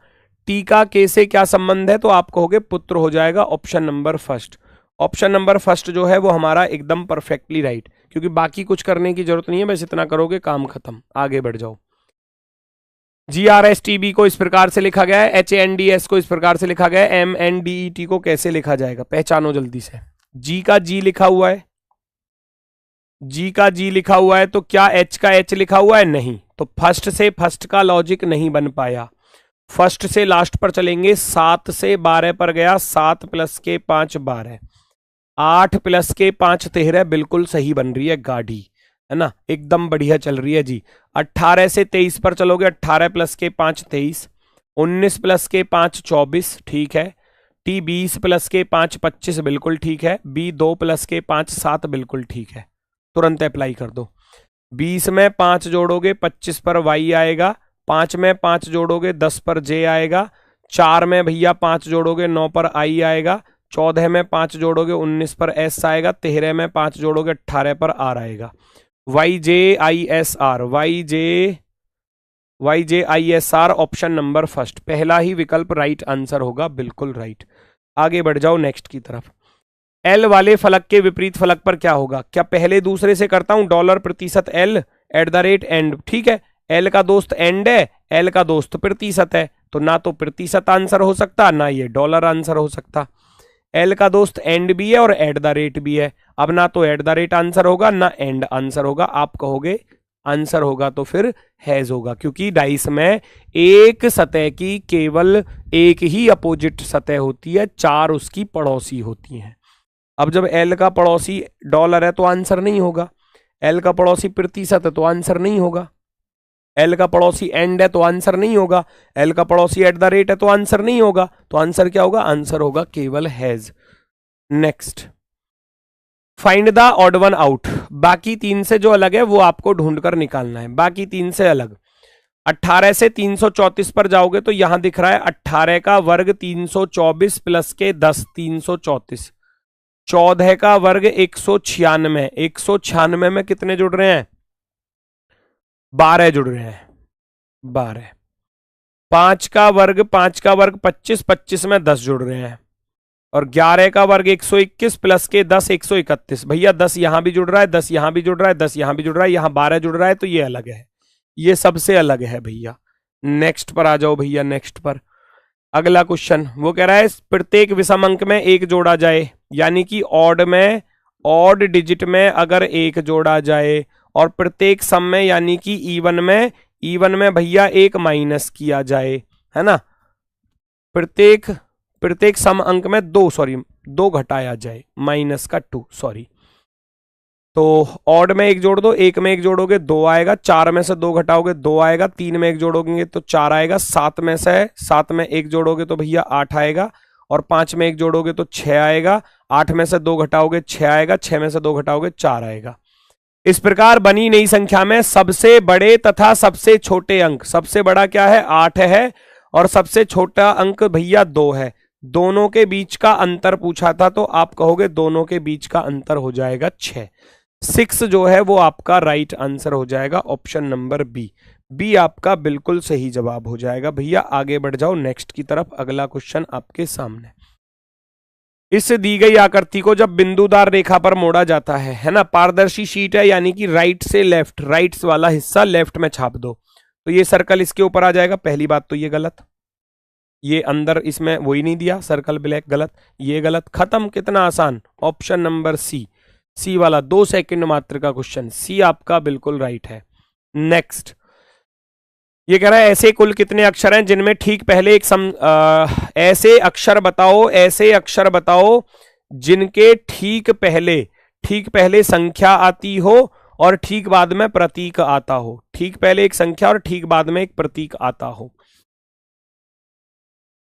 टी का के से क्या संबंध है? तो आप कहोगे पुत्र हो जाएगा, option number first. Option number first जो है वो हमारा एकदम परफेक्टली राइट, क्योंकि बाकी कुछ करने की जरूरत नहीं है, बस इतना करोगे काम खत्म। आगे बढ़ जाओ। GRSTB को इस प्रकार से लिखा गया है, HANDS को इस प्रकार से लिखा गया है, MNDET को कैसे लिखा जाएगा? पहचानो जल्दी से। G का G लिखा हुआ है, G का G लिखा हुआ है, तो क्या H का H लिखा हुआ है? नहीं, तो फर्स्ट से फर्स्ट का लॉजिक नहीं बन पाया। फर्स्ट से लास्ट पर चलेंगे, 7 से 12 पर गया, 7 + के 5 12, 8 + के 5 13, बिल्कुल सही बन रही है गाड़ी, है ना, एकदम बढ़िया चल रही है जी। 18 से 23 पर चलोगे, 18 + के 5 23, 19 + के 5 24, ठीक है। टी 20 + के 5 25, बिल्कुल ठीक है। बी 2 + के 5 7, बिल्कुल ठीक है। तुरंत अप्लाई कर दो। 20 में 5 जोड़ोगे 25 पर y आएगा, 5 में 5 जोड़ोगे 10 पर j आएगा, 4 में भैया 5 जोड़ोगे 9 पर i आएगा, 14 में 5 जोड़ोगे 19 पर s आएगा, 13 में 5 जोड़ोगे 18 पर r आएगा। YJISR ऑप्शन नंबर फर्स्ट, पहला ही विकल्प राइट आंसर होगा, बिल्कुल राइट। आगे बढ़ जाओ नेक्स्ट की तरफ। एल वाले फलक के विपरीत फलक पर क्या होगा? क्या पहले दूसरे से करता हूं डॉलर प्रतिशत एल @ एंड, ठीक है। एल का दोस्त एंड है, एल का दोस्त प्रतिशत है, तो ना तो प्रतिशत आंसर हो सकता ना ये डॉलर आंसर हो सकता। एल का दोस्त एंड भी है और @ भी है, अब ना तो @ आंसर होगा ना एंड आंसर होगा। आप कहोगे आंसर होगा तो फिर हैज होगा, क्योंकि डाइस में एक सतह की केवल एक ही अपोजिट सतह होती है, 4 उसकी पड़ोसी होती हैं। अब जब एल का पड़ोसी डॉलर है तो आंसर नहीं होगा, एल का पड़ोसी प्रतिशत है तो आंसर नहीं होगा, एल का पड़ोसी एंड है तो आंसर नहीं होगा, एल का पड़ोसी @ है तो आंसर नहीं होगा, तो आंसर क्या होगा? आंसर होगा केवल has. Next, find the odd one out. बाकी 3 से जो अलग है वो आपको ढूंढकर निकालना है, बाकी 3 से अलग। 18 से 334 पर जाओगे तो यहां दिख रहा है 18 का वर्ग 324 प्लस के 10 334, 14 का वर्ग 196, 196 में कितने जुड़ रहे हैं? 12 जुड़ रहे हैं, 12। 5 का वर्ग 25, 25 में 10 जुड़ रहे हैं, और 11 का वर्ग 121 प्लस के 10 131। भैया 10 यहां भी जुड़ रहा है, 10 यहां भी जुड़ रहा है, 10 यहां भी जुड़ रहा है, यहां 12 जुड़ रहा है, तो ये अलग है, ये सबसे अलग है भैया। नेक्स्ट पर आ जाओ भैया, नेक्स्ट पर अगला क्वेश्चन वो कह रहा है प्रत्येक विषम अंक में 1 जोड़ा जाए, यानी कि ऑड में, ऑड डिजिट में अगर 1 जोड़ा जाए, और प्रत्येक सम में यानी कि इवन में भैया 1 माइनस किया जाए, है ना। प्रत्येक सम अंक में 2 घटाया जाए, माइनस का 2, सॉरी। तो ऑड में 1 जोड़ दो, 1 में 1 जोड़ोगे 2 आएगा, 4 में से 2 घटाओगे 2 आएगा, 3 में 1 जोड़ोगे तो 4 आएगा, 7 में 1 जोड़ोगे तो भैया 8 आएगा, और 5 में 1 जोड़ोगे तो 6 आएगा, 8 में से 2 घटाओगे 6 आएगा, 6 में से 2 घटाओगे 4 आएगा। इस प्रकार बनी नई संख्या में सबसे बड़े तथा सबसे छोटे अंक, सबसे बड़ा क्या है? 8 है, और सबसे छोटा अंक भैया 2 है। दोनों के बीच का अंतर पूछा था, तो आप कहोगे दोनों के बीच का अंतर हो जाएगा 6। 6 जो है वो आपका राइट आंसर हो जाएगा, ऑप्शन नंबर बी आपका बिल्कुल सही जवाब हो जाएगा। भैया आगे बढ़ जाओ नेक्स्ट की तरफ, अगला क्वेश्चन आपके सामने। इस दी गई आकृति को जब बिंदुदार रेखा पर मोड़ा जाता है ना, पारदर्शी शीट है, यानी कि राइट से लेफ्ट, राइट वाला हिस्सा लेफ्ट में छाप दो, तो ये सर्कल इसके ऊपर आ जाएगा। पहली बात तो ये गलत, ये अंदर इसमें वही नहीं दिया, सर्कल ब्लैक, गलत, ये गलत, खत्म। कितना आसान, ऑप्शन नंबर सी वाला 2 सेकंड मात्र का क्वेश्चन, सी आपका बिल्कुल राइट है। नेक्स्ट, ये कह रहा है ऐसे कुल कितने अक्षर हैं जिनमें ठीक पहले एक ऐसे अक्षर बताओ जिनके ठीक पहले संख्या आती हो और ठीक बाद में प्रतीक आता हो। ठीक पहले एक संख्या और ठीक बाद में एक प्रतीक आता हो।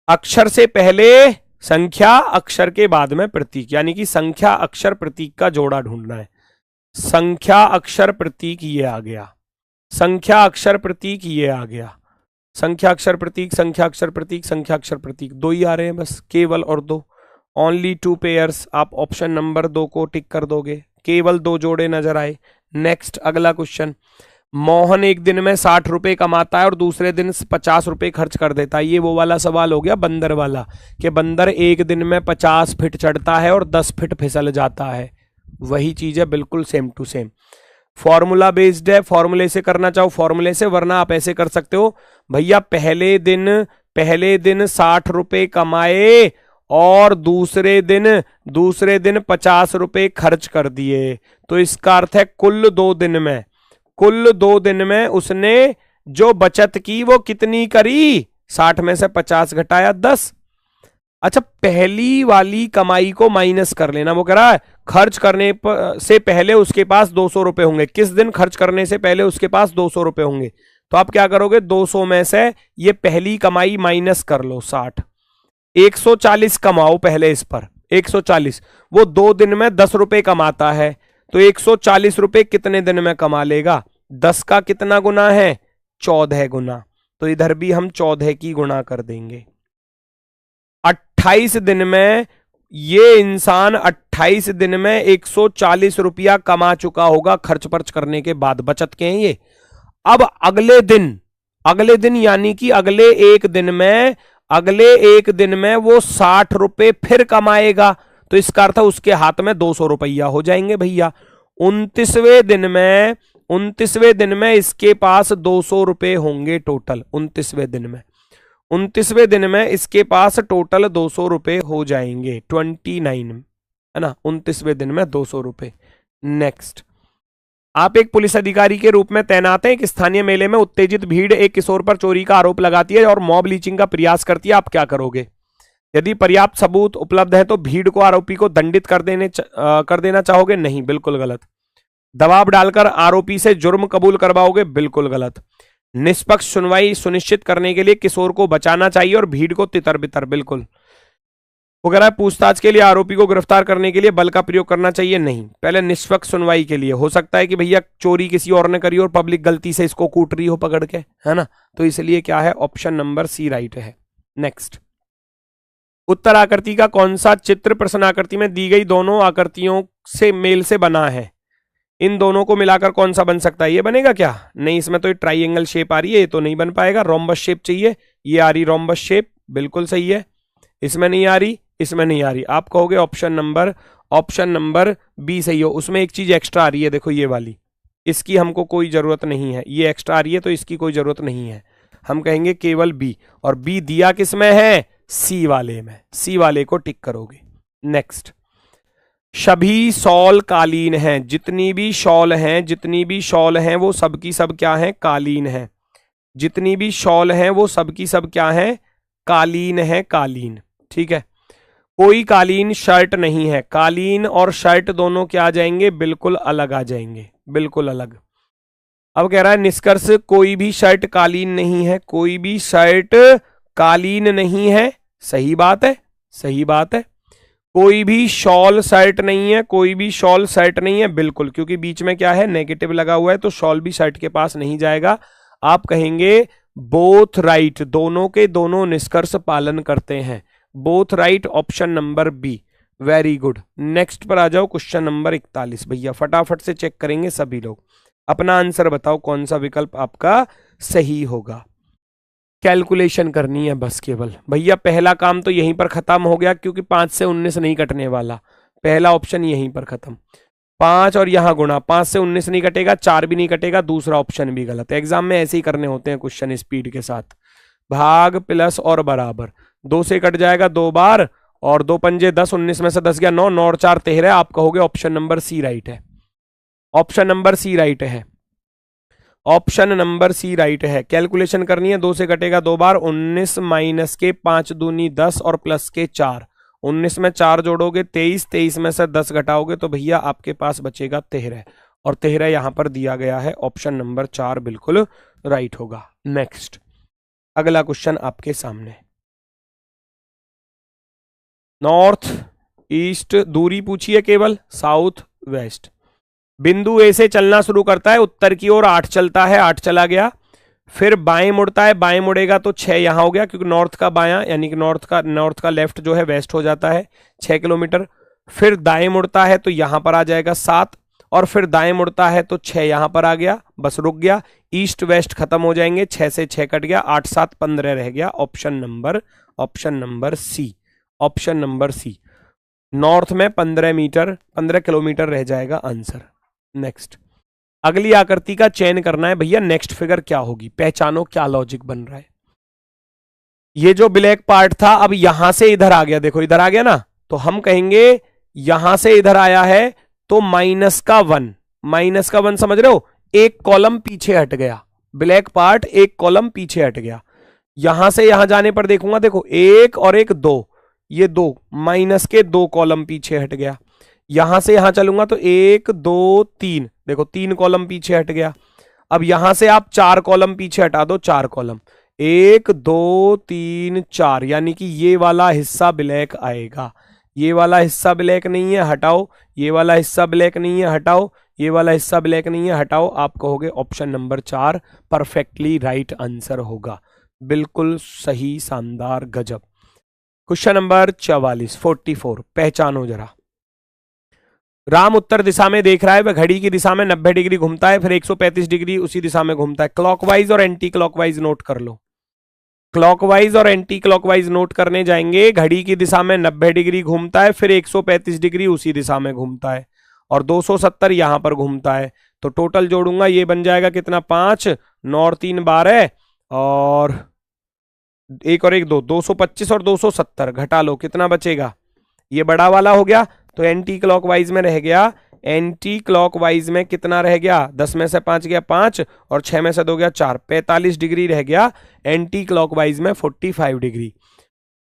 अक्षर से पहले संख्या, अक्षर के बाद में प्रतीक, यानी कि संख्या अक्षर प्रतीक का जोड़ा ढूंढना है। संख्या अक्षर प्रतीक ये आ गया, संख्या अक्षर प्रतीक ये आ गया, संख्या अक्षर प्रतीक, संख्या अक्षर प्रतीक, संख्या अक्षर प्रतीक, 2 ही आ रहे हैं बस, केवल और 2, ओनली 2 पेयर्स। आप ऑप्शन नंबर 2 को टिक कर दोगे, केवल 2 जोड़े नजर आए। नेक्स्ट अगला क्वेश्चन, मोहन एक दिन में 60 रुपए कमाता है और दूसरे दिन 50 रुपए खर्च कर देता है। ये वो वाला सवाल हो गया बंदर वाला, कि बंदर एक दिन में 50 फीट चढ़ता है और 10 फीट फिसल जाता है। वही चीज है, बिल्कुल same to same. Formula based है, फॉर्मूले से करना चाहो फॉर्मूले से, वरना आप ऐसे कर सकते हो भैया, पहले दिन 60 रुपए कमाए और दूसरे दिन 50 रुपए खर्च कर दिए, तो इसका अर्थ है कुल 2 दिन में उसने जो बचत की वो कितनी करी? 60 में से 50 घटाया 10। अच्छा, पहली वाली कमाई को माइनस कर लेना। वो कह रहा है खर्च करने से पहले उसके पास 200 रुपए होंगे। किस दिन खर्च करने से पहले उसके पास 200 रुपए होंगे? तो आप क्या करोगे, 200 में से ये पहली कमाई माइनस कर लो 60, 140 कमाओ पहले इस पर 140। वो 2 दिन में 10 रुपए कमाता है, तो 140 रुपए कितने दिन में कमा लेगा? 10 का कितना गुना है? 14 गुना। तो इधर भी हम 14 की गुणा कर देंगे। 28 दिन में ये इंसान 28 दिन में 140 रुपया कमा चुका होगा खर्च पर्च करने के बाद। बचत के हैं ये। अब अगले दिन यानी कि अगले एक दिन में वो 60 रुपए फिर कमाएगा। तो इसका अर्थ उसके हाथ में 200 रुपया हो जाएंगे भैया। 29वें दिन में इसके पास 200 रुपए होंगे टोटल। 29वें दिन में इसके पास टोटल 200 रुपए हो जाएंगे। 29 है ना, 29वें दिन में 200 रुपए। नेक्स्ट, आप एक पुलिस अधिकारी के रूप में तैनात हैं। एक स्थानीय मेले में उत्तेजित भीड़ एक किशोर पर चोरी का आरोप लगाती है और मॉब लीचिंग का प्रयास करती है। आप क्या करोगे? यदि पर्याप्त सबूत उपलब्ध है तो भीड़ को, आरोपी को दंडित कर देना चाहोगे? नहीं, बिल्कुल गलत। दबाव डालकर आरोपी से जुर्म कबूल करवाओगे? बिल्कुल गलत। निष्पक्ष सुनवाई सुनिश्चित करने के लिए किशोर को बचाना चाहिए और भीड़ को तितर बितर? बिल्कुल। वो कह रहा है पूछताछ के लिए आरोपी को गिरफ्तार करने के लिए बल का प्रयोग करना चाहिए? नहीं, पहले निष्पक्ष सुनवाई के लिए। हो सकता है कि भैया चोरी किसी और ने करी और पब्लिक गलती से इसको कूट रही हो पकड़ के, है ना, तो इसलिए क्या है, ऑप्शन नंबर सी राइट है। नेक्स्ट, उत्तर आकृति का कौन सा चित्र प्रश्न आकृति में दी गई दोनों आकृतियों से मेल से बना है? इन दोनों को मिलाकर कौन सा बन सकता है? ये बनेगा क्या? नहीं, इसमें तो ये ट्राइंगल शेप आ रही है, ये तो नहीं बन पाएगा। रोम्बस शेप चाहिए, ये आ रही रोम्बस शेप, बिल्कुल सही है। इसमें नहीं आ रही, इसमें नहीं आ रही। आप कहोगे ऑप्शन नंबर बी सही हो। उसमें एक चीज एक्स्ट्रा आ रही है, देखो ये वाली, इसकी हमको कोई जरूरत नहीं है। ये एक्स्ट्रा आ रही है तो इसकी कोई जरूरत नहीं है। हम कहेंगे केवल बी, और बी दिया किसमें है? सी वाले में। सी वाले को टिक करोगे। नेक्स्ट, सभी शॉल कालीन हैं। जितनी भी शॉल हैं वो सबकी सब क्या है? कालीन है। जितनी भी शॉल हैं वो सबकी सब क्या है? कालीन है, कालीन। ठीक है, कोई कालीन शर्ट नहीं है। कालीन और शर्ट दोनों क्या आ जाएंगे? बिल्कुल अलग आ जाएंगे, बिल्कुल अलग। अब कह रहा है निष्कर्ष, कोई भी शर्ट कालीन नहीं है। कोई भी शर्ट कालीन नहीं है, सही बात है, सही बात है। कोई भी शॉल शर्ट नहीं है, कोई भी शॉल शर्ट नहीं है, बिल्कुल, क्योंकि बीच में क्या है? नेगेटिव लगा हुआ है, तो शॉल भी शर्ट के पास नहीं जाएगा। आप कहेंगे बोथ राइट, दोनों के दोनों निष्कर्ष पालन करते हैं। Both right, option number B. Very good. Next पर आ जाओ, क्वेश्चन नंबर 41। भैया फटाफट से चेक करेंगे सभी लोग। अपना आंसर बताओ, कौन सा विकल्प आपका सही होगा। कैलकुलेशन करनी है बस केवल। भैया पहला काम तो यहीं पर खत्म हो गया, क्योंकि 5 से 19 नहीं कटने वाला। पहला ऑप्शन यहीं पर खत्म। 5 और यहां गुणा, 5 से 19 नहीं कटेगा, 4 भी नहीं कटेगा, दूसरा ऑप्शन भी गलत है। एग्जाम में ऐसे ही करने होते हैं क्वेश्चन स्पीड के साथ। भाग प्लस और बराबर, 2 से कट जाएगा 2 बार, और 2 पंजे 10, 19 में से 10 गया 9, 9 और 4 13। आप कहोगे ऑप्शन नंबर सी राइट है। ऑप्शन नंबर सी राइट है। ऑप्शन नंबर सी राइट है। कैलकुलेशन करनी है, 2 से कटेगा 2 बार, 19 माइनस के 5 दूनी 10 और प्लस के 4, 19 में 4 जोड़ोगे 23, 23 में से 10 घटाओगे तो भैया आपके पास बचेगा 13, और 13 यहां पर दिया गया है। ऑप्शन नंबर 4 बिल्कुल राइट होगा। नेक्स्ट, अगला क्वेश्चन आपके सामने। नॉर्थ ईस्ट दूरी पूछी है केवल, साउथ वेस्ट। बिंदु ए से चलना शुरू करता है, उत्तर की ओर 8 चलता है, 8 चला गया। फिर बाएं मुड़ता है, बाएं मुड़ेगा तो 6 यहां हो गया, क्योंकि नॉर्थ का बायां यानी कि नॉर्थ का लेफ्ट जो है वेस्ट हो जाता है, 6 किलोमीटर। फिर दाएं मुड़ता है तो यहां पर आ जाएगा 7, और फिर दाएं मुड़ता है तो 6 यहां पर आ गया, बस रुक गया। ईस्ट वेस्ट खत्म हो जाएंगे, 6 से 6 कट गया, 8 7 15 रह गया। Option number C. Option number C, north में 15 किलोमीटर रह जाएगा आंसर। नेक्स्ट, अगली आकृति का चयन करना है भैया। नेक्स्ट फिगर क्या होगी, पहचानो क्या लॉजिक बन रहा है। ये जो ब्लैक पार्ट था अब यहां से इधर आ गया, देखो इधर आ गया ना, तो हम कहेंगे यहां से इधर आया है तो माइनस का 1 समझ रहे हो, एक कॉलम पीछे हट गया। ब्लैक पार्ट एक कॉलम पीछे हट गया। यहां से यहां जाने पर देखूंगा, देखो 1 और 1 2, ये 2 माइनस के 2 कॉलम पीछे हट गया। यहां से यहां चलूंगा तो 1 2 3, देखो 3 कॉलम पीछे हट गया। अब यहां से आप 4 कॉलम पीछे हटा दो, 4 कॉलम, 1 2 3 4, यानी कि ये वाला हिस्सा ब्लैक आएगा। ये वाला हिस्सा ब्लैक नहीं है, हटाओ। ये वाला हिस्सा ब्लैक नहीं है, हटाओ। ये वाला हिस्सा ब्लैक नहीं है, हटाओ। आप कहोगे option number 4 perfectly right answer होगा। बिल्कुल सही, शानदार, गजब। क्वेश्चन नंबर 44 पहचानो जरा। राम उत्तर दिशा में देख रहा है, वह घड़ी की दिशा में 90 डिग्री घूमता है, फिर 135 डिग्री उसी दिशा में घूमता है। क्लॉकवाइज और एंटी क्लॉकवाइज नोट कर लो। क्लॉकवाइज और एंटी क्लॉकवाइज नोट करने जाएंगे। घड़ी की दिशा में 90 डिग्री घूमता है, फिर 135 डिग्री उसी दिशा में घूमता है, और 270 यहां पर घूमता है। तो टोटल जोड़ूंगा, ये बन जाएगा कितना, 5, 9 और 3 12, और 1 और 1 2, 225 और 270 घटा लो, कितना बचेगा, ये बड़ा वाला हो गया। तो एंटी क्लॉकवाइज में रह गया, एंटी क्लॉकवाइज में कितना रह गया, 10 में से 5 गया 5, और 6 में से 2 गया 4, 45 डिग्री रह गया। एंटी क्लॉकवाइज में 45 डिग्री।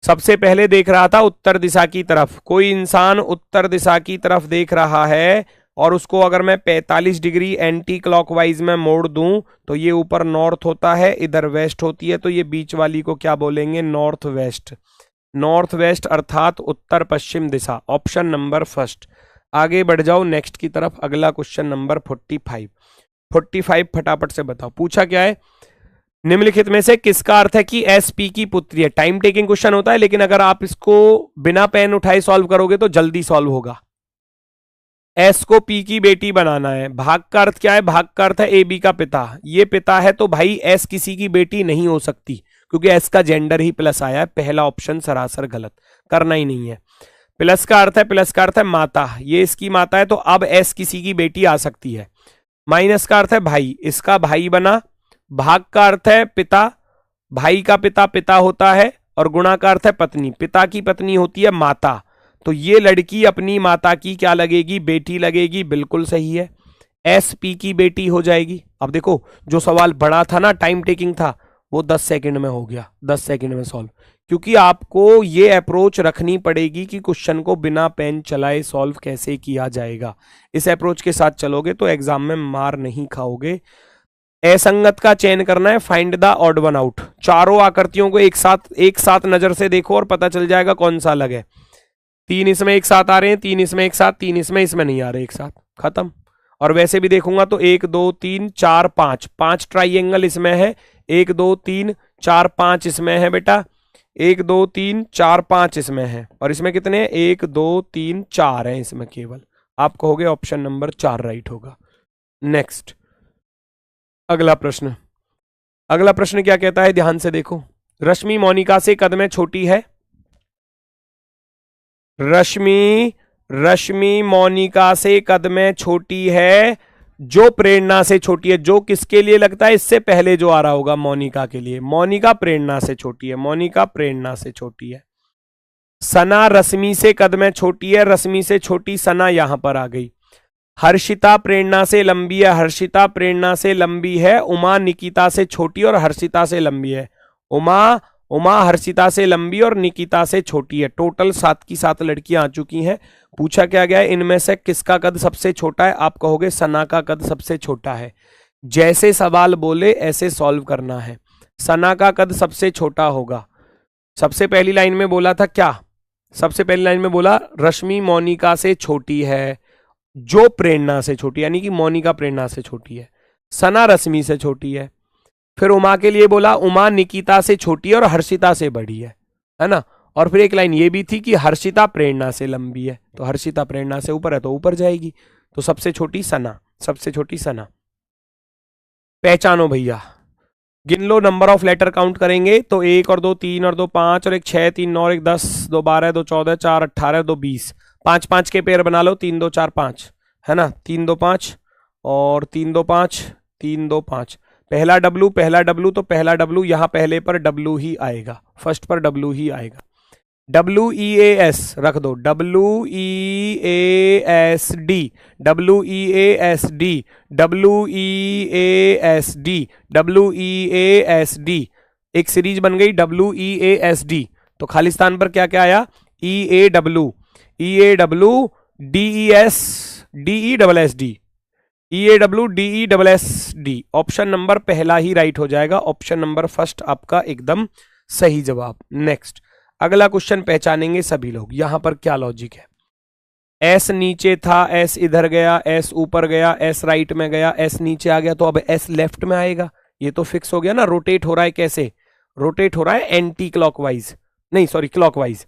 सबसे पहले देख रहा था उत्तर दिशा की तरफ। कोई इंसान उत्तर दिशा की तरफ देख रहा है, और उसको अगर मैं 45 डिग्री एंटी क्लॉकवाइज में मोड़ दूं तो ये ऊपर नॉर्थ होता है, इधर वेस्ट होती है, तो ये बीच वाली को क्या बोलेंगे, नॉर्थ वेस्ट। नॉर्थ वेस्ट अर्थात उत्तर पश्चिम दिशा। Option number first. आगे बढ़ जाओ नेक्स्ट की तरफ। अगला क्वेश्चन नंबर 45 फटाफट से बताओ। पूछा क्या है, निम्नलिखित में से किसका अर्थ है कि एस पी की पुत्री है। टाइम टेकिंग क्वेश्चन होता है, लेकिन अगर आप इसको बिना पेन उठाए सॉल्व करोगे तो जल्दी सॉल्व होगा। एस को पी की बेटी बनाना है। भाग का अर्थ क्या है, भाग का अर्थ है ए बी का पिता। ये पिता है तो भाई एस किसी की बेटी नहीं हो सकती, क्योंकि एस का जेंडर ही प्लस आया है। पहला ऑप्शन सरासर गलत, करना ही नहीं है। प्लस का अर्थ है माता, ये इसकी माता है, तो अब एस किसी की बेटी आ सकती है। माइनस का अर्थ है भाई, इसका भाई बना। भाग का अर्थ है पिता, भाई का पिता पिता होता है, और गुणा का अर्थ है पत्नी, पिता की पत्नी होती है माता। तो ये लड़की अपनी माता की क्या लगेगी, बेटी लगेगी। बिल्कुल सही है, एस पी की बेटी हो जाएगी। अब देखो, जो सवाल बड़ा था ना, टाइम टेकिंग था, वो 10 सेकंड में हो गया, 10 सेकंड में सॉल्व। क्योंकि आपको ये अप्रोच रखनी पड़ेगी कि क्वेश्चन को बिना पेन चलाए सॉल्व कैसे किया जाएगा। इस अप्रोच के साथ चलोगे तो एग्जाम में मार नहीं खाओगे। असंगत का चयन करना है, find the odd one out. चारों आकृतियों को एक साथ नजर से देखो और पता चल जाएगा कौन सा अलग है। 3 इसमें एक साथ आ रहे हैं, 3 इसमें एक साथ, 3 इसमें नहीं आ रहे एक साथ, खत्म। और वैसे भी देखूंगा तो 1 2 3 4 5, 5 ट्राइंगल इसमें है। 1 2 3 4 5 इसमें है बेटा, 1 2 3 4 5 इसमें है, और इसमें कितने, 1 2 3 4 है इसमें केवल। आप कहोगे ऑप्शन नंबर 4 राइट होगा। नेक्स्ट अगला प्रश्न। अगला प्रश्न क्या कहता है, ध्यान से देखो। रश्मि मोनिका से कद में छोटी है। रश्मि मोनिका से कद में छोटी है, जो प्रेरणा से छोटी है। जो किसके लिए लगता है, इससे पहले जो आ रहा होगा मोनिका के लिए। मोनिका प्रेरणा से छोटी है, मोनिका प्रेरणा से छोटी है। सना रश्मि से कद में छोटी है, रश्मि से छोटी सना यहां पर आ गई। हर्षिता प्रेरणा से लंबी है, हर्षिता प्रेरणा से लंबी है। उमा निकिता से छोटी और हर्षिता से लंबी है। उमा हर्षिता से लंबी और निकिता से छोटी है। टोटल 7 की 7 लड़कियां आ चुकी हैं। पूछा क्या गया है, इनमें से किसका कद सबसे छोटा है। आप कहोगे सना का कद सबसे छोटा है। जैसे सवाल बोले ऐसे सॉल्व करना है। सना का कद सबसे छोटा होगा। सबसे पहली लाइन में बोला था क्या, सबसे पहली लाइन में बोला रश्मि मोनिका से छोटी है, जो प्रेरणा से छोटी, यानी कि मोनिका प्रेरणा से छोटी है। सना रश्मि से छोटी है। फिर उमा के लिए बोला उमा निकिता से छोटी है और हर्षिता से बड़ी है ना। और फिर एक लाइन ये भी थी कि हर्षिता प्रेरणा से लंबी है, तो हर्षिता प्रेरणा से ऊपर है तो ऊपर जाएगी। तो सबसे छोटी सना, सबसे छोटी सना। पहचानो भैया, गिन लो, नंबर ऑफ लेटर काउंट करेंगे तो 1 और 2 3 और 2 5 और 1 6 3 9 और 1 10 2 12 2 14 4 18 2 20, 5 5 के पेयर बना लो, 3 2 4 5 है ना, 3 2 5 और 3 2 5 3 2 5। पहला डब्लू तो पहला डब्लू यहां पहले पर डब्लू ही आएगा, फर्स्ट पर डब्लू ही आएगा। WEAS रख दो, WEASD WEASD WEASD WEASD, एक सीरीज बन गई WEASD। तो खालिस्तान पर क्या क्या आया, EAW DESSD। ऑप्शन नंबर पहला ही राइट हो जाएगा। ऑप्शन नंबर फर्स्ट आपका एकदम सही जवाब। नेक्स्ट अगला क्वेश्चन पहचानेंगे सभी लोग। यहां पर क्या लॉजिक है, एस नीचे था, एस इधर गया, एस ऊपर गया, एस राइट में गया, एस नीचे आ गया, तो अब एस लेफ्ट में आएगा। ये तो फिक्स हो गया ना। रोटेट हो रहा है कैसे, रोटेट हो रहा है एंटी क्लॉकवाइज, नहीं सॉरी क्लॉकवाइज।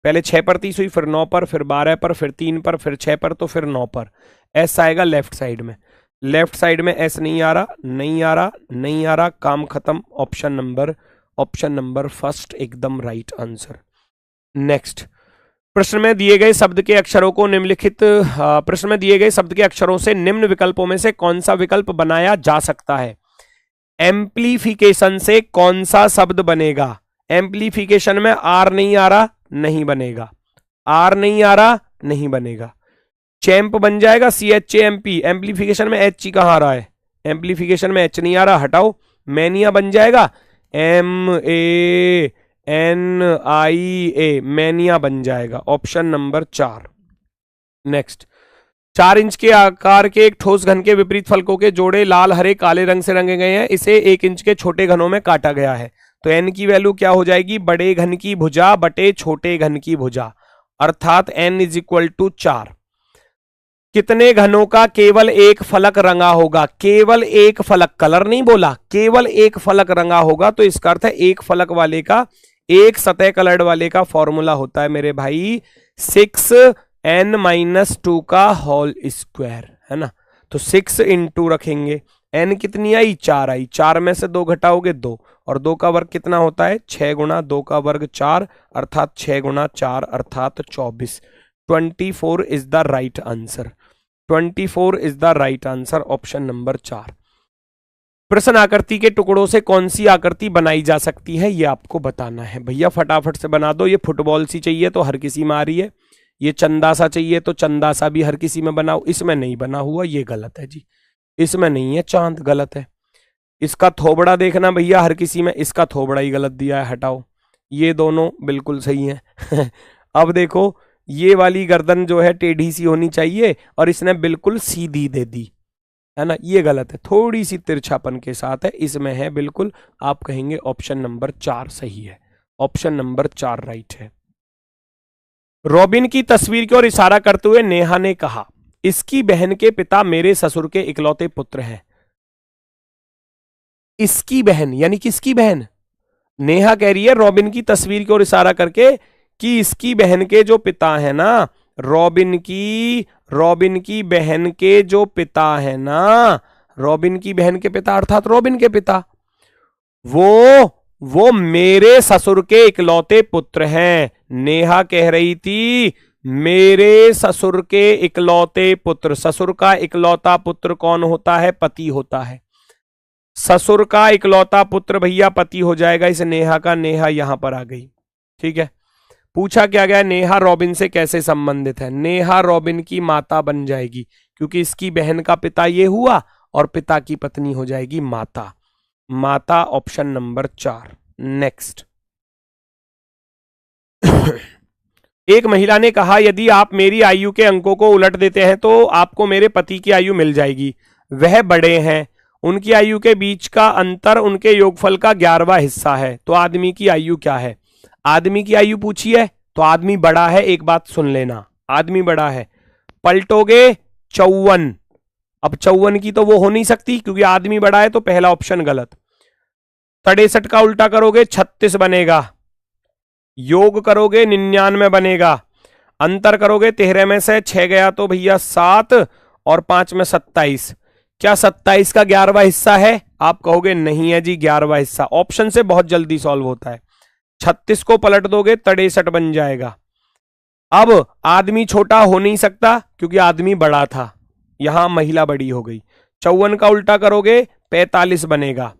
पहले 6 पर 30 हुई, फिर 9 पर, फिर 12 पर, फिर 3 पर, फिर 6 पर, तो फिर 9 पर। एस आएगा लेफ्ट साइड में, लेफ्ट साइड में एस नहीं आ रहा, नहीं आ रहा, नहीं आ रहा, काम खत्म। ऑप्शन नंबर फर्स्ट एकदम राइट आंसर। नेक्स्ट, प्रश्न में दिए गए शब्द के अक्षरों को निम्नलिखित प्रश्न में दिए गए शब्द के अक्षरों से निम्न विकल्पों में से कौन सा विकल्प बनाया जा सकता है। एम्प्लीफिकेशन से कौन सा शब्द बनेगा। एम्प्लीफिकेशन में आर नहीं आ रहा, नहीं बनेगा, आर नहीं आ रहा, नहीं बनेगा। चैंप बन जाएगा, CHAMP। एम्प्लीफिकेशन में एच कहां आ रहा है, एम्प्लीफिकेशन में एच नहीं आ रहा, हटाओ। मैनिया बन जाएगा, MANIA, मैनिया बन जाएगा। Option number 4। नेक्स्ट, 4 इंच के आकार के एक ठोस घन के विपरीत फलकों के जोड़े लाल हरे काले रंग से रंगे गए हैं। इसे 1 इंच के छोटे घनों में काटा गया है। तो n की वैल्यू क्या हो जाएगी, बड़े घन की भुजा बटे छोटे घन की भुजा, अर्थात n = 4। कितने घनों का केवल एक फलक रंगा होगा। केवल एक फलक, कलर नहीं बोला, केवल एक फलक रंगा होगा। तो इसका अर्थ है एक फलक वाले का, एक सतह कलर्ड वाले का फॉर्मूला होता है मेरे भाई 6n-2 का होल स्क्वायर, है ना। तो 6 इंटू रखेंगे, n कितनी आई, 4 आई, 4 में से 2 घटाओगे 2, और 2 का वर्ग कितना होता है, 6 गुणा 2 का वर्ग 4, अर्थात 6 गुणा 4 अर्थात 24। 24 is the right answer. 24 is the right answer, option number 4। प्रश्न आकृति के टुकड़ों से कौन सी आकृति बनाई जा सकती है, ये आपको बताना है। भैया फटाफट से बना दो। ये फुटबॉल सी चाहिए तो हर किसी में आ रही है, ये चंदा सा चाहिए तो चंदा सा भी हर किसी में बनाओ। इसमें नहीं बना हुआ, ये गलत है जी, इसमें नहीं है, चांद गलत है। इसका थोबड़ा देखना भैया हर किसी में, इसका थोबड़ा ही गलत दिया है, हटाओ। ये दोनों बिल्कुल सही है। अब देखो, ये वाली गर्दन जो है टेढ़ी सी होनी चाहिए और इसने बिल्कुल सीधी दे दी, है ना, ये गलत है, थोड़ी सी तिरछापन के साथ है, इसमें है बिल्कुल। आप कहेंगे ऑप्शन नंबर 4 सही है, ऑप्शन नंबर 4 राइट है। रॉबिन की तस्वीर की ओर इशारा करते हुए नेहा ने कहा, इसकी बहन के पिता मेरे ससुर के इकलौते पुत्र हैं। इसकी बहन यानी किसकी बहन, नेहा कह रही है रॉबिन की तस्वीर की ओर इशारा करके कि इसकी बहन के जो पिता है ना, रॉबिन की बहन के जो पिता है ना, रॉबिन की बहन के पिता अर्थात रॉबिन के पिता, वो मेरे ससुर के इकलौते पुत्र हैं। नेहा कह रही थी मेरे ससुर के इकलौते पुत्र। ससुर का इकलौता पुत्र कौन होता है, पति होता है। ससुर का इकलौता पुत्र भैया पति हो जाएगा। इस नेहा का, नेहा यहां पर आ गई, ठीक है। पूछा क्या गया, नेहा रॉबिन से कैसे संबंधित है। नेहा रॉबिन की माता बन जाएगी, क्योंकि इसकी बहन का पिता ये हुआ और पिता की पत्नी हो जाएगी माता। माता ऑप्शन नंबर 4। नेक्स्ट, एक महिला ने कहा यदि आप मेरी आयु के अंकों को उलट देते हैं तो आपको मेरे पति की आयु मिल जाएगी। वह बड़े हैं, उनकी आयु के बीच का अंतर उनके योगफल का 11वां हिस्सा है। तो आदमी की आयु क्या है, आदमी की आयु पूछी है तो आदमी बड़ा है। एक बात सुन लेना, आदमी बड़ा है। पलटोगे 54, अब 54 की तो वो हो नहीं सकती क्योंकि आदमी बड़ा है, तो पहला ऑप्शन गलत। 63 का उल्टा करोगे 36 बनेगा, योग करोगे 99 बनेगा, अंतर करोगे 13 में से 6 गया तो भैया 7 और 5 में 27। क्या 27 का 11वां हिस्सा है, आप कहोगे नहीं है जी 11वां हिस्सा। ऑप्शन से बहुत जल्दी सॉल्व होता है। 36 को पलट दोगे 63 बन जाएगा। अब आदमी छोटा हो नहीं सकता क्योंकि आदमी बड़ा था, यहां महिला बड़ी हो गई। 54 का उल्टा करोगे 45 बनेगा,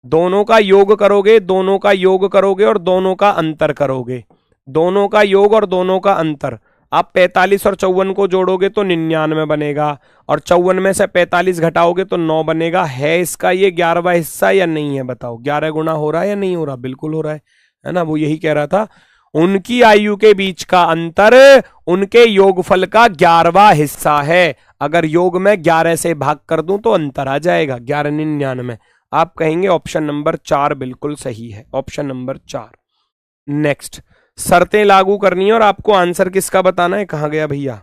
दोनों का योग करोगे, दोनों का योग करोगे और दोनों का अंतर करोगे, दोनों का योग और दोनों का अंतर। आप 45 और 54 को जोड़ोगे तो 99 बनेगा, और 54 में से 45 घटाओगे तो 9 बनेगा। है इसका ये 11वां हिस्सा या नहीं है, बताओ। 11 गुना हो रहा है या नहीं हो रहा, बिल्कुल हो रहा है ना। वो यही कह रहा था, उनकी आयु के बीच का अंतर उनके योगफल का 11वां हिस्सा है। अगर योग में 11 से भाग कर दूं तो अंतर आ जाएगा 1199। आप कहेंगे ऑप्शन नंबर 4 बिल्कुल सही है, ऑप्शन नंबर 4। नेक्स्ट, शर्तें लागू करनी है और आपको आंसर किसका बताना है। कहां गया भैया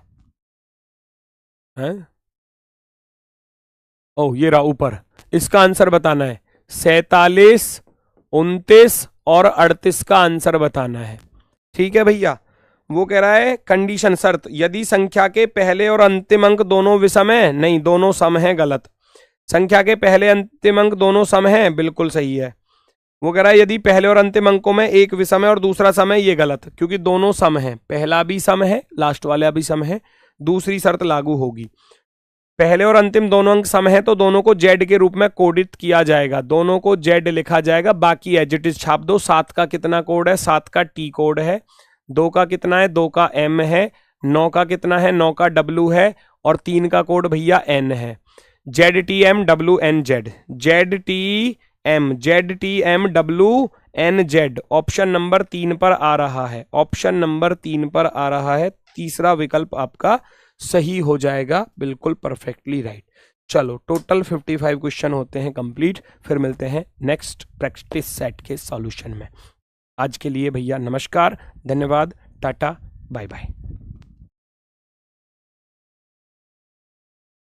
है? ओह ये रहा ऊपर, इसका आंसर बताना है। 47, 29 और 38 का आंसर बताना है। ठीक है भैया, वो कह रहा है कंडीशन शर्त, यदि संख्या के पहले और अंतिम अंक दोनों विषम है, नहीं दोनों सम है, गलत। संख्या के पहले अंतिम अंक दोनों सम है, बिल्कुल सही है। वो कह रहा है यदि पहले और अंतिम अंकों में एक विषम है और दूसरा सम है, ये गलत, क्योंकि दोनों सम है, पहला भी सम है लास्ट वाला भी सम है। दूसरी शर्त लागू होगी, पहले और अंतिम दोनों अंक सम है तो दोनों को जेड के रूप में कोडित किया जाएगा, दोनों को जेड लिखा जाएगा, बाकी एज इट इज छाप दो। 7 का कितना कोड है, 7 का टी कोड है। 2 का कितना है, 2 का एम है। 9 का कितना है, 9 का डब्ल्यू है। और 3 का कोड भैया एन है। Z T M W N Z, Z T M W N Z, option number 3 पर आ रहा है, ऑप्शन नंबर 3 पर आ रहा है। तीसरा विकल्प आपका सही हो जाएगा, बिल्कुल परफेक्टली राइट। चलो टोटल 55 क्वेश्चन होते हैं कंप्लीट, फिर मिलते हैं नेक्स्ट प्रैक्टिस सेट के सॉल्यूशन में। आज के लिए भैया नमस्कार, धन्यवाद, टाटा, बाय बाय।